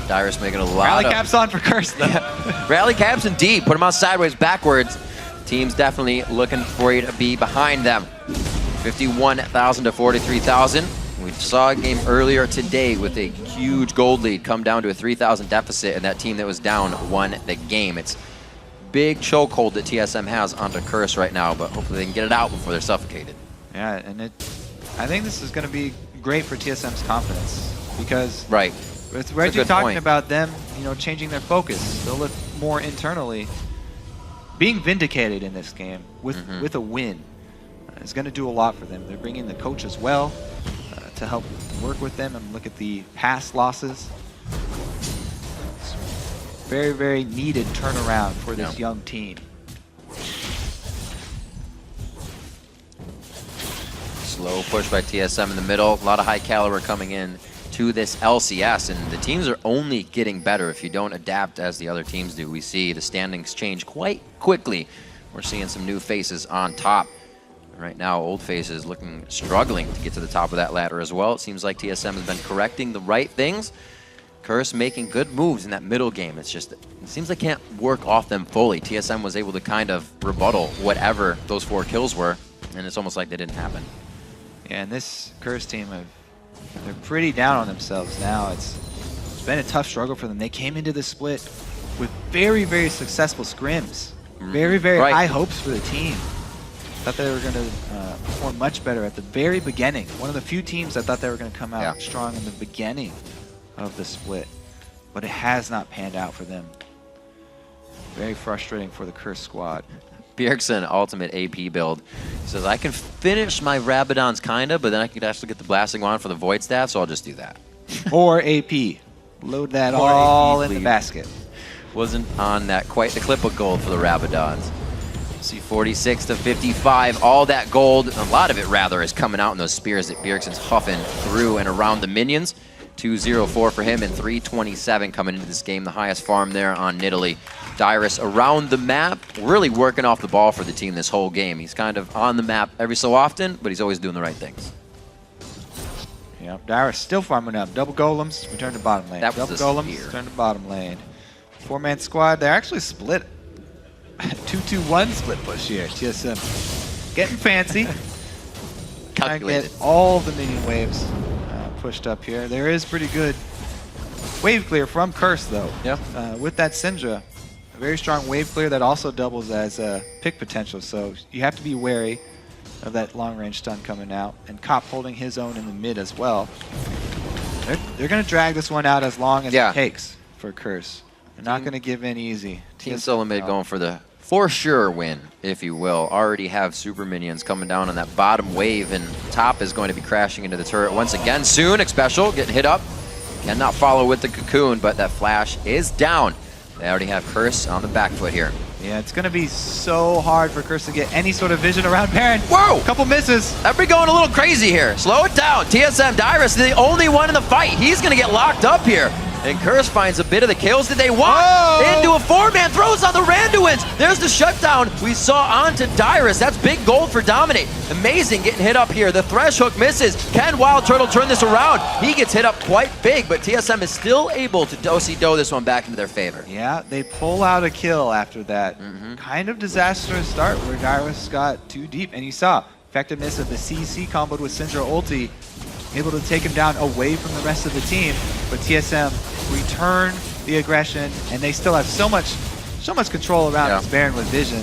Dyrus making a lot Rally caps on for Curse, though. Rally caps indeed. Put them on sideways, backwards. Team's definitely looking for you to be behind them. 51,000 to 43,000. We saw a game earlier today with a huge gold lead come down to a 3,000 deficit, and that team that was down won the game. It's big chokehold that TSM has onto Curse right now, but hopefully they can get it out before they're suffocated. Yeah, and I think this is going to be great for TSM's confidence because it's Reggie talking about them, changing their focus. They'll look more internally. Being vindicated in this game with a win is going to do a lot for them. They're bringing the coach as well to help work with them and look at the past losses. It's very, very needed turnaround for this young team. Slow push by TSM in the middle. A lot of high caliber coming in to this LCS, and the teams are only getting better if you don't adapt as the other teams do. We see the standings change quite quickly. We're seeing some new faces on top. Right now, old faces struggling to get to the top of that ladder as well. It seems like TSM has been correcting the right things. Curse making good moves in that middle game. It's just, it seems they can't work off them fully. TSM was able to kind of rebuttal whatever those 4 kills were, and it's almost like they didn't happen. Yeah, and this Curse team, they're pretty down on themselves now. It's been a tough struggle for them. They came into this split with very, very successful scrims. Very, very high hopes for the team. Thought they were going to perform much better at the very beginning. One of the few teams that thought they were going to come out strong in the beginning of the split. But it has not panned out for them. Very frustrating for the Curse squad. Bjergsen, ultimate AP build. He says, I can finish my Rabadons kinda, but then I could actually get the Blasting Wand for the Void Staff, so I'll just do that. Or AP. Load that all in the basket. Wasn't on that quite the clip of gold for the Rabadons. See 46 to 55, all that gold, a lot of it rather, is coming out in those spears that Bjergsen's huffing through and around the minions. 204 for him and 327 coming into this game, the highest farm there on Nidalee. Dyrus around the map, really working off the ball for the team this whole game. He's kind of on the map every so often, but he's always doing the right things. Yeah, Dyrus still farming up. Double golems, return to bottom lane. That was Double golems, return to bottom lane. 4-man squad, they're actually split. 2-2-1 split push here. TSM getting fancy. Trying to get all the minion waves pushed up here. There is pretty good wave clear from Curse, though. With that Syndra, a very strong wave clear that also doubles as pick potential. So you have to be wary of that long-range stun coming out. And Cop holding his own in the mid as well. They're going to drag this one out as long as it takes for Curse. They're not going to give in easy. Team Solo Mid going for the for sure win, if you will. Already have super minions coming down on that bottom wave, and top is going to be crashing into the turret once again soon. Xpecial getting hit up. Cannot follow with the cocoon, but that flash is down. They already have Curse on the back foot here. Yeah, it's going to be so hard for Curse to get any sort of vision around Baron. Whoa! Couple misses. Everybody going a little crazy here. Slow it down. TSM Dyrus, the only one in the fight. He's going to get locked up here. And Curse finds a bit of the kills that they want. Oh! Into a 4-man, throws on the Randuins. There's the shutdown we saw onto Dyrus. That's big gold for Dominate. Amazing getting hit up here. The Thresh Hook misses. Can Wild Turtle turn this around? He gets hit up quite big, but TSM is still able to do this one back into their favor. Yeah, they pull out a kill after that. Kind of disastrous start where Dyrus got too deep. And you saw effectiveness of the CC comboed with Syndra ulti, able to take him down away from the rest of the team. But TSM return the aggression, and they still have so much control around this Baron with vision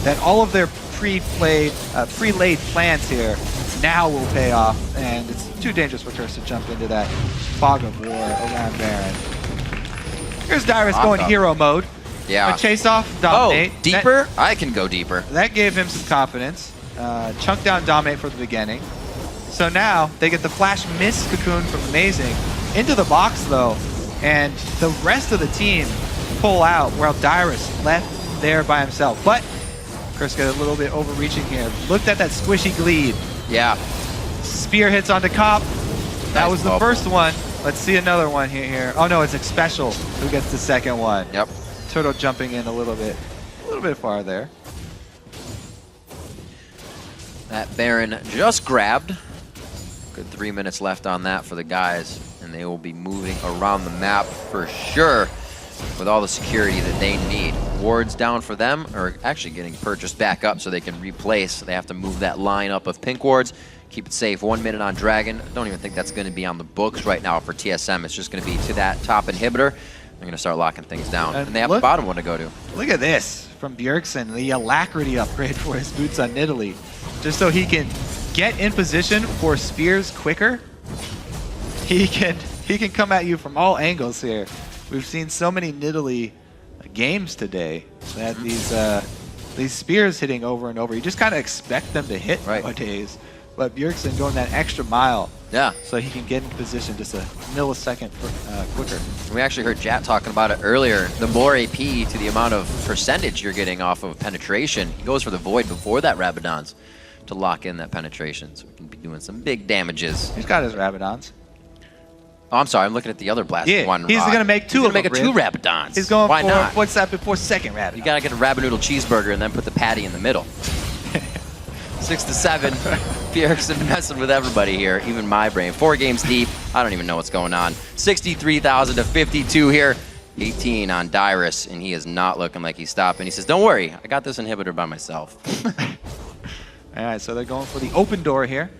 that all of their pre-laid plans here now will pay off, and it's too dangerous for Curse to jump into that fog of war around Baron. Here's Dyrus going hero mode. Yeah. Chase off, dominate. Oh, deeper? I can go deeper. That gave him some confidence. Chunk down dominate from the beginning. So now they get the flash miss cocoon from Amazing into the box though, and the rest of the team pull out while Dyrus left there by himself. But Curse got a little bit overreaching here. Looked at that squishy Gleed. Yeah. Spear hits onto Cop. That Nice was the bubble. first one. Let's see another one here. Oh no, it's Special who gets the second one. Yep. Turtle jumping in a little bit far there. That Baron just grabbed. Good 3 minutes left on that for the guys, and they will be moving around the map for sure with all the security that they need. Wards down for them are actually getting purchased back up so they can replace. They have to move that line up of pink wards. Keep it safe. 1 minute on Dragon. I don't even think that's going to be on the books right now for TSM. It's just going to be to that top inhibitor. They're going to start locking things down. And they have the bottom one to go to. Look at this from Bjergsen, the Alacrity upgrade for his boots on Nidalee. Just so he can get in position for spears quicker. He can come at you from all angles here. We've seen so many Nidalee games today that these spears hitting over and over. You just kind of expect them to hit nowadays. But Bjergsen going that extra mile, so he can get in position just a millisecond quicker. We actually heard Jat talking about it earlier. The more AP to the amount of percentage you're getting off of penetration, he goes for the Void before that Rabadon's to lock in that penetration. So we can be doing some big damages. He's got his Rabadons. Oh, I'm sorry. I'm looking at the other blast. Yeah, one he's going to make two of them. He's going to make a 2 Rabadons. He's going Why for, not? what's that before second Rabadon? You got to get a Rabbanoodle cheeseburger and then put the patty in the middle. 6 to 7. Bjergsen messing with everybody here, even my brain. 4 games deep. I don't even know what's going on. 63,000 to 52 here. 18 on Dyrus, and he is not looking like he's stopping. He says, don't worry, I got this inhibitor by myself. All right, so they're going for the open door here.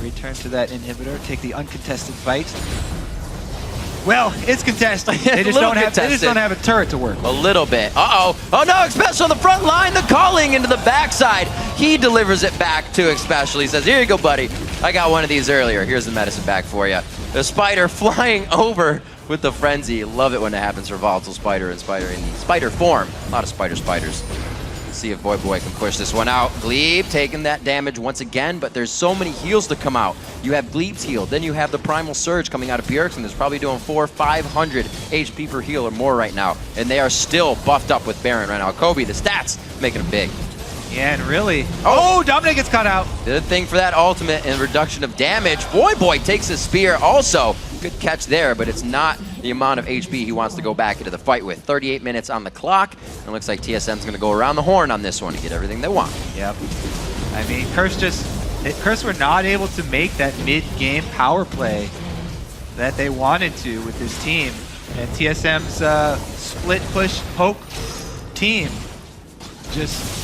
Return to that inhibitor, take the uncontested fight. Well, it's contested. They just don't have a turret to work. A little bit. Uh-oh. Oh no, Xpecial on the front line. The calling into the backside. He delivers it back to Xpecial. He says, here you go, buddy. I got one of these earlier. Here's the medicine back for you. The Spider flying over with the Frenzy. Love it when it happens for Volatile Spider and Spider in the Spider form. A lot of spiders. Let's see if Boy can push this one out. Glebe taking that damage once again, but there's so many heals to come out. You have Glebe's heal, then you have the Primal Surge coming out of Bjergsen. That's probably doing 400-500 HP per heal or more right now, and they are still buffed up with Baron right now. Kobe, the stats, making it big. Yeah, and really... Oh, Dominic gets caught out. Good thing for that ultimate and reduction of damage. Boy takes his spear also. Good catch there, but it's not the amount of HP he wants to go back into the fight with. 38 minutes on the clock, and it looks like TSM's going to go around the horn on this one to get everything they want. Yep. I mean, Curse were not able to make that mid-game power play that they wanted to with this team. And TSM's split push poke team just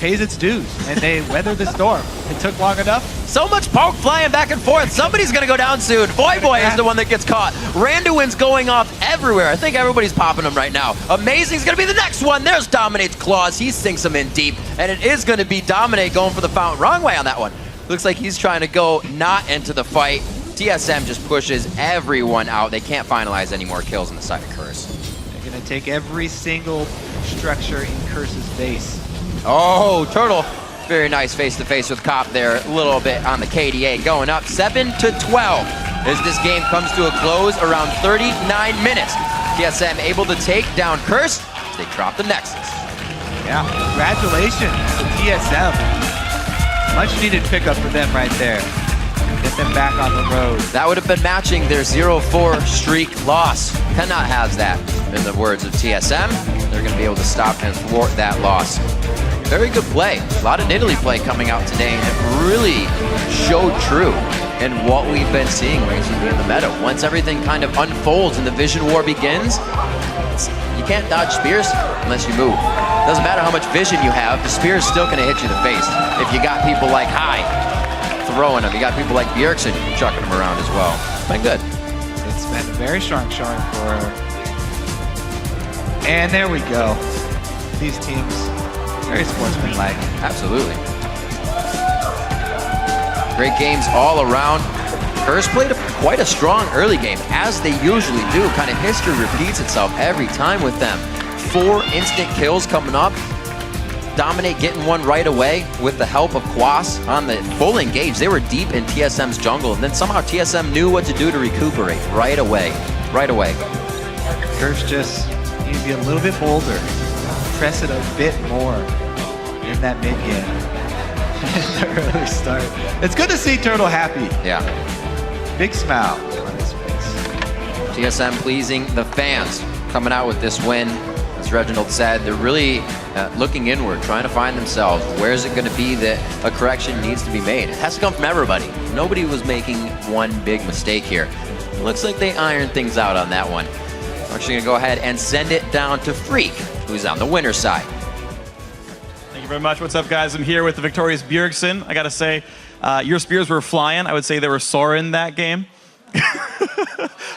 pays its dues, and they weather the storm. It took long enough. So much poke flying back and forth. Somebody's going to go down soon. Boy is the one that gets caught. Randuin's going off everywhere. I think everybody's popping them right now. Amazing's going to be the next one. There's Dominate's claws. He sinks them in deep, and it is going to be Dominate going for the fountain. Wrong way on that one. Looks like he's trying to go not into the fight. TSM just pushes everyone out. They can't finalize any more kills on the side of Curse. They're going to take every single structure in Curse's base. Oh, Turtle. Very nice face-to-face with Cop there. A little bit on the KDA. Going up 7 to 12 as this game comes to a close around 39 minutes. TSM able to take down Curse as they drop the Nexus. Yeah, congratulations to TSM. Much needed pickup for them right there. Get them back on the road. That would have been matching their 0-4 streak loss. Cannot have that, in the words of TSM. They're going to be able to stop and thwart that loss. Very good play. A lot of Nidalee play coming out today, and it really showed true in what we've been seeing recently in the meta. Once everything kind of unfolds and the vision war begins, you can't dodge spears unless you move. Doesn't matter how much vision you have, the spear is still going to hit you in the face. If you got people like High throwing them, you got people like Bjergsen chucking them around as well. It's been good. It's been a very strong showing for her. And there we go. These teams, very sportsmanlike. Absolutely. Great games all around. Curse played quite a strong early game, as they usually do. Kind of history repeats itself every time with them. 4 instant kills coming up. Dominate getting one right away with the help of Quas on the full engage. They were deep in TSM's jungle, and then somehow TSM knew what to do to recuperate right away. Right away. Curse just need to be a little bit bolder. Press it a bit more in that mid game. The early start. It's good to see Turtle happy. Yeah. Big smile on his face. TSM pleasing the fans, coming out with this win. As Reginald said, they're really looking inward, trying to find themselves. Where is it going to be that a correction needs to be made? It has to come from everybody. Nobody was making one big mistake here. It looks like they ironed things out on that one. I'm actually going to go ahead and send it down to Freak, who's on the winner's side. Thank you very much. What's up, guys? I'm here with the victorious Bjergsen. I got to say, your spears were flying. I would say they were soaring that game.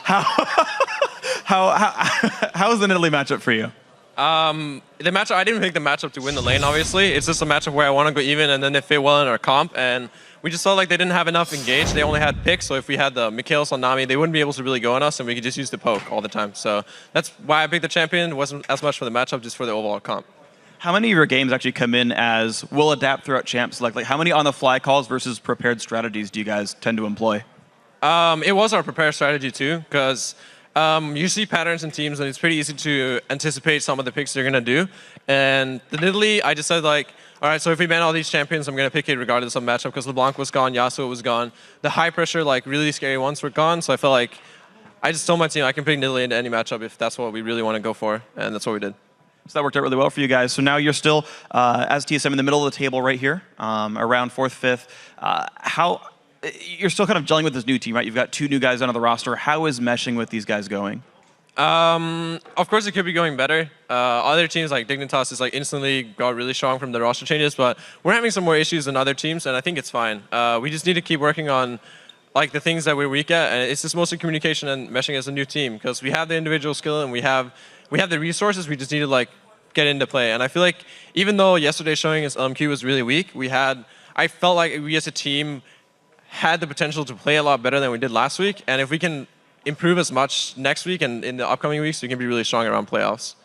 How was the Nidalee matchup for you? The matchup, I didn't pick the matchup to win the lane, obviously. It's just a matchup where I want to go even, and then they fit well in our comp. And we just felt like they didn't have enough engage. They only had picks, so if we had the Mikhails on Nami, they wouldn't be able to really go on us, and we could just use the poke all the time. So that's why I picked the champion. It wasn't as much for the matchup, just for the overall comp. How many of your games actually come in as we'll adapt throughout champ select? Like how many on-the-fly calls versus prepared strategies do you guys tend to employ? It was our prepared strategy too, because you see patterns in teams, and it's pretty easy to anticipate some of the picks they're gonna do. And the Nidalee, I just said like, all right, so if we ban all these champions, I'm gonna pick it regardless of matchup, because LeBlanc was gone, Yasuo was gone. The high pressure, like really scary ones were gone, so I felt like I just told my team I can pick Nidalee into any matchup if that's what we really want to go for, and that's what we did. So that worked out really well for you guys. So now you're still, as TSM, in the middle of the table right here, around 4th, 5th. You're still kind of gelling with this new team, right? You've got 2 new guys on the roster. How is meshing with these guys going? Of course, it could be going better. Other teams like Dignitas is like instantly got really strong from the roster changes, but we're having some more issues than other teams, and I think it's fine. We just need to keep working on like the things that we're weak at, and it's just mostly communication and meshing as a new team, because we have the individual skill and we have the resources. We just need to like get into play. And I feel like even though yesterday's showing as LMQ was really weak, I felt like we as a team had the potential to play a lot better than we did last week. And if we can improve as much next week and in the upcoming weeks, we can be really strong around playoffs.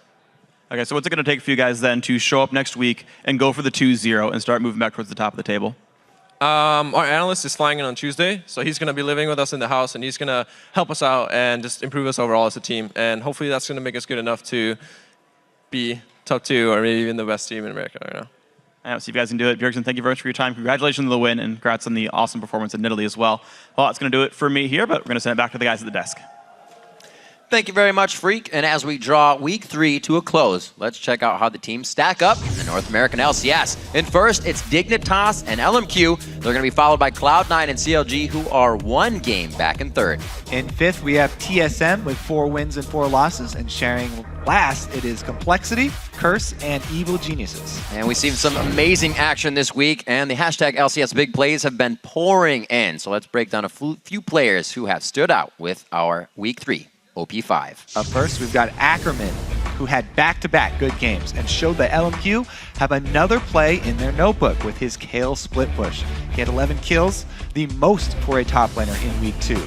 Okay, so what's it going to take for you guys then to show up next week and go for the 2-0 and start moving back towards the top of the table? Our analyst is flying in on Tuesday, so he's going to be living with us in the house, and he's going to help us out and just improve us overall as a team. And hopefully that's going to make us good enough to be top 2 or maybe even the best team in America right now. I see if you guys can do it. Bjergsen, thank you very much for your time. Congratulations on the win, and congrats on the awesome performance at Nidalee as well. Well, that's going to do it for me here, but we're going to send it back to the guys at the desk. Thank you very much, Freak. And as we draw Week 3 to a close, let's check out how the teams stack up in the North American LCS. And first, it's Dignitas and LMQ. They're going to be followed by Cloud9 and CLG, who are 1 game back in 3rd. In 5th, we have TSM with 4 wins and 4 losses. And sharing last, it is Complexity, Curse, and Evil Geniuses. And we've seen some amazing action this week, and the hashtag LCS big plays have been pouring in. So let's break down a few players who have stood out with our Week 3 OP5. Up first, we've got Ackerman, who had back-to-back good games and showed that LMQ have another play in their notebook with his Kale split push. He had 11 kills, the most for a top laner in Week 2.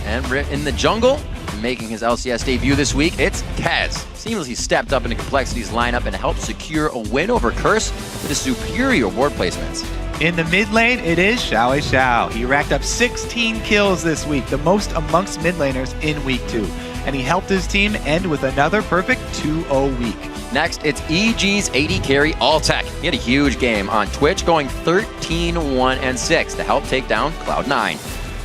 And in the jungle, making his LCS debut this week, it's Kaz. Seamlessly stepped up into Complexity's lineup and helped secure a win over Curse with his superior ward placements. In the mid lane, it is Xiao Xiao. He racked up 16 kills this week, the most amongst mid laners in Week 2. And he helped his team end with another perfect 2-0 week. Next, it's EG's AD carry Alltech. He had a huge game on Twitch, going 13-1-6 to help take down Cloud9.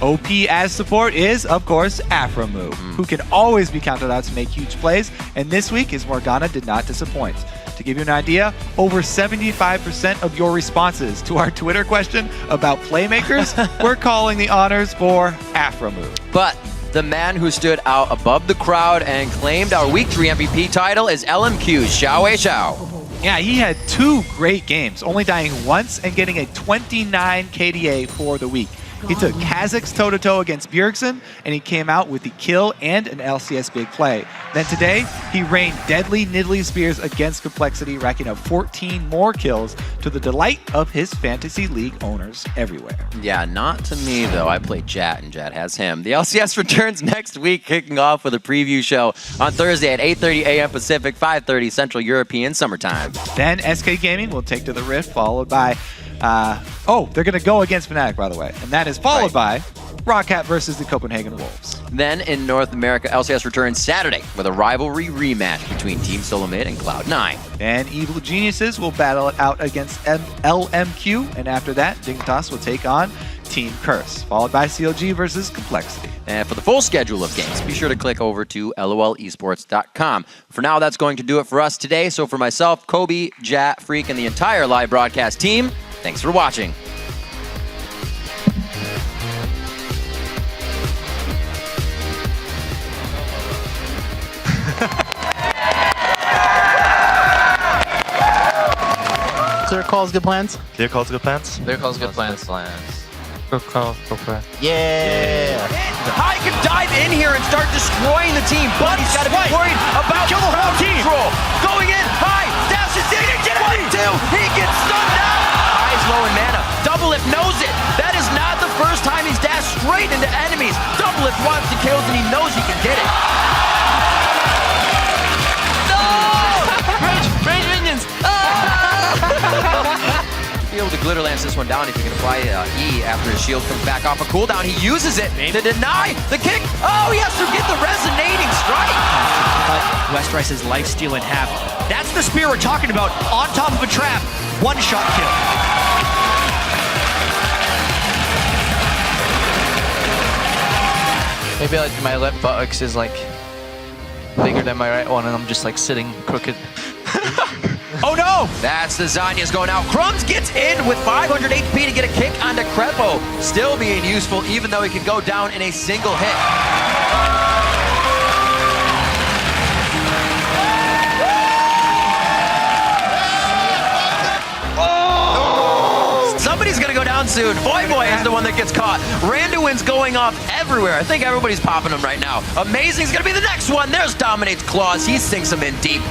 OP as support is, of course, Afromoo, who can always be counted out to make huge plays, and this week his Morgana did not disappoint. To give you an idea, over 75% of your responses to our Twitter question about playmakers were calling the honors for Afromoo. But the man who stood out above the crowd and claimed our Week 3 MVP title is LMQ's Xiao Xiao. Yeah, he had 2 great games, only dying once and getting a 29 KDA for the week. He took Kazakh's toe-to-toe against Bjergsen, and he came out with the kill and an LCS big play. Then today, he rained deadly Nidalee Spears against Complexity, racking up 14 more kills to the delight of his Fantasy League owners everywhere. Yeah, not to me, though. I play Jat, and Jat has him. The LCS returns next week, kicking off with a preview show on Thursday at 8:30 a.m. Pacific, 5:30 Central European Summertime. Then SK Gaming will take to the Rift, followed by... they're going to go against Fnatic, by the way. And that is followed by Rockcat versus the Copenhagen Wolves. Then in North America, LCS returns Saturday with a rivalry rematch between Team Solomid and Cloud9. And Evil Geniuses will battle it out against LMQ. And after that, Dignitas will take on Team Curse, followed by CLG versus Complexity. And for the full schedule of games, be sure to click over to lolesports.com. For now, that's going to do it for us today. So for myself, Kobe, Jat, Freak, and the entire live broadcast team, thanks for watching. Clear calls, good plans? Clear calls, good plans? Clear calls, good plans. Good call, good plan. Yeah! High can dive in here and start destroying the team, but he's got to be worried about Kill the whole team. control. Going in, High, dashes in, get it, he gets stunned out. High's low in mana. Doublelift knows it. That is not the first time he's dashed straight into enemies. Doublelift wants the kills and he knows he can get it. No! Range minions! Be able to glitter lance this one down if you can apply E after his shield comes back off a cooldown. He uses it to deny the kick. Oh, he has to get the resonating strike. Cut Westrice's lifesteal in half. That's the spear we're talking about. On top of a trap. One-shot kill. Maybe like my left buttocks is like bigger than my right one and I'm just like sitting crooked. Oh no! That's the Zanyas going out. Crumbs gets in with 500 HP to get a kick onto Crepo. Still being useful even though he can go down in a single hit. Somebody's gonna go down soon. Boy is the one that gets caught. Randuin's going off everywhere. I think everybody's popping him right now. Amazing's gonna be the next one. There's Dominate's claws. He sinks him in deep.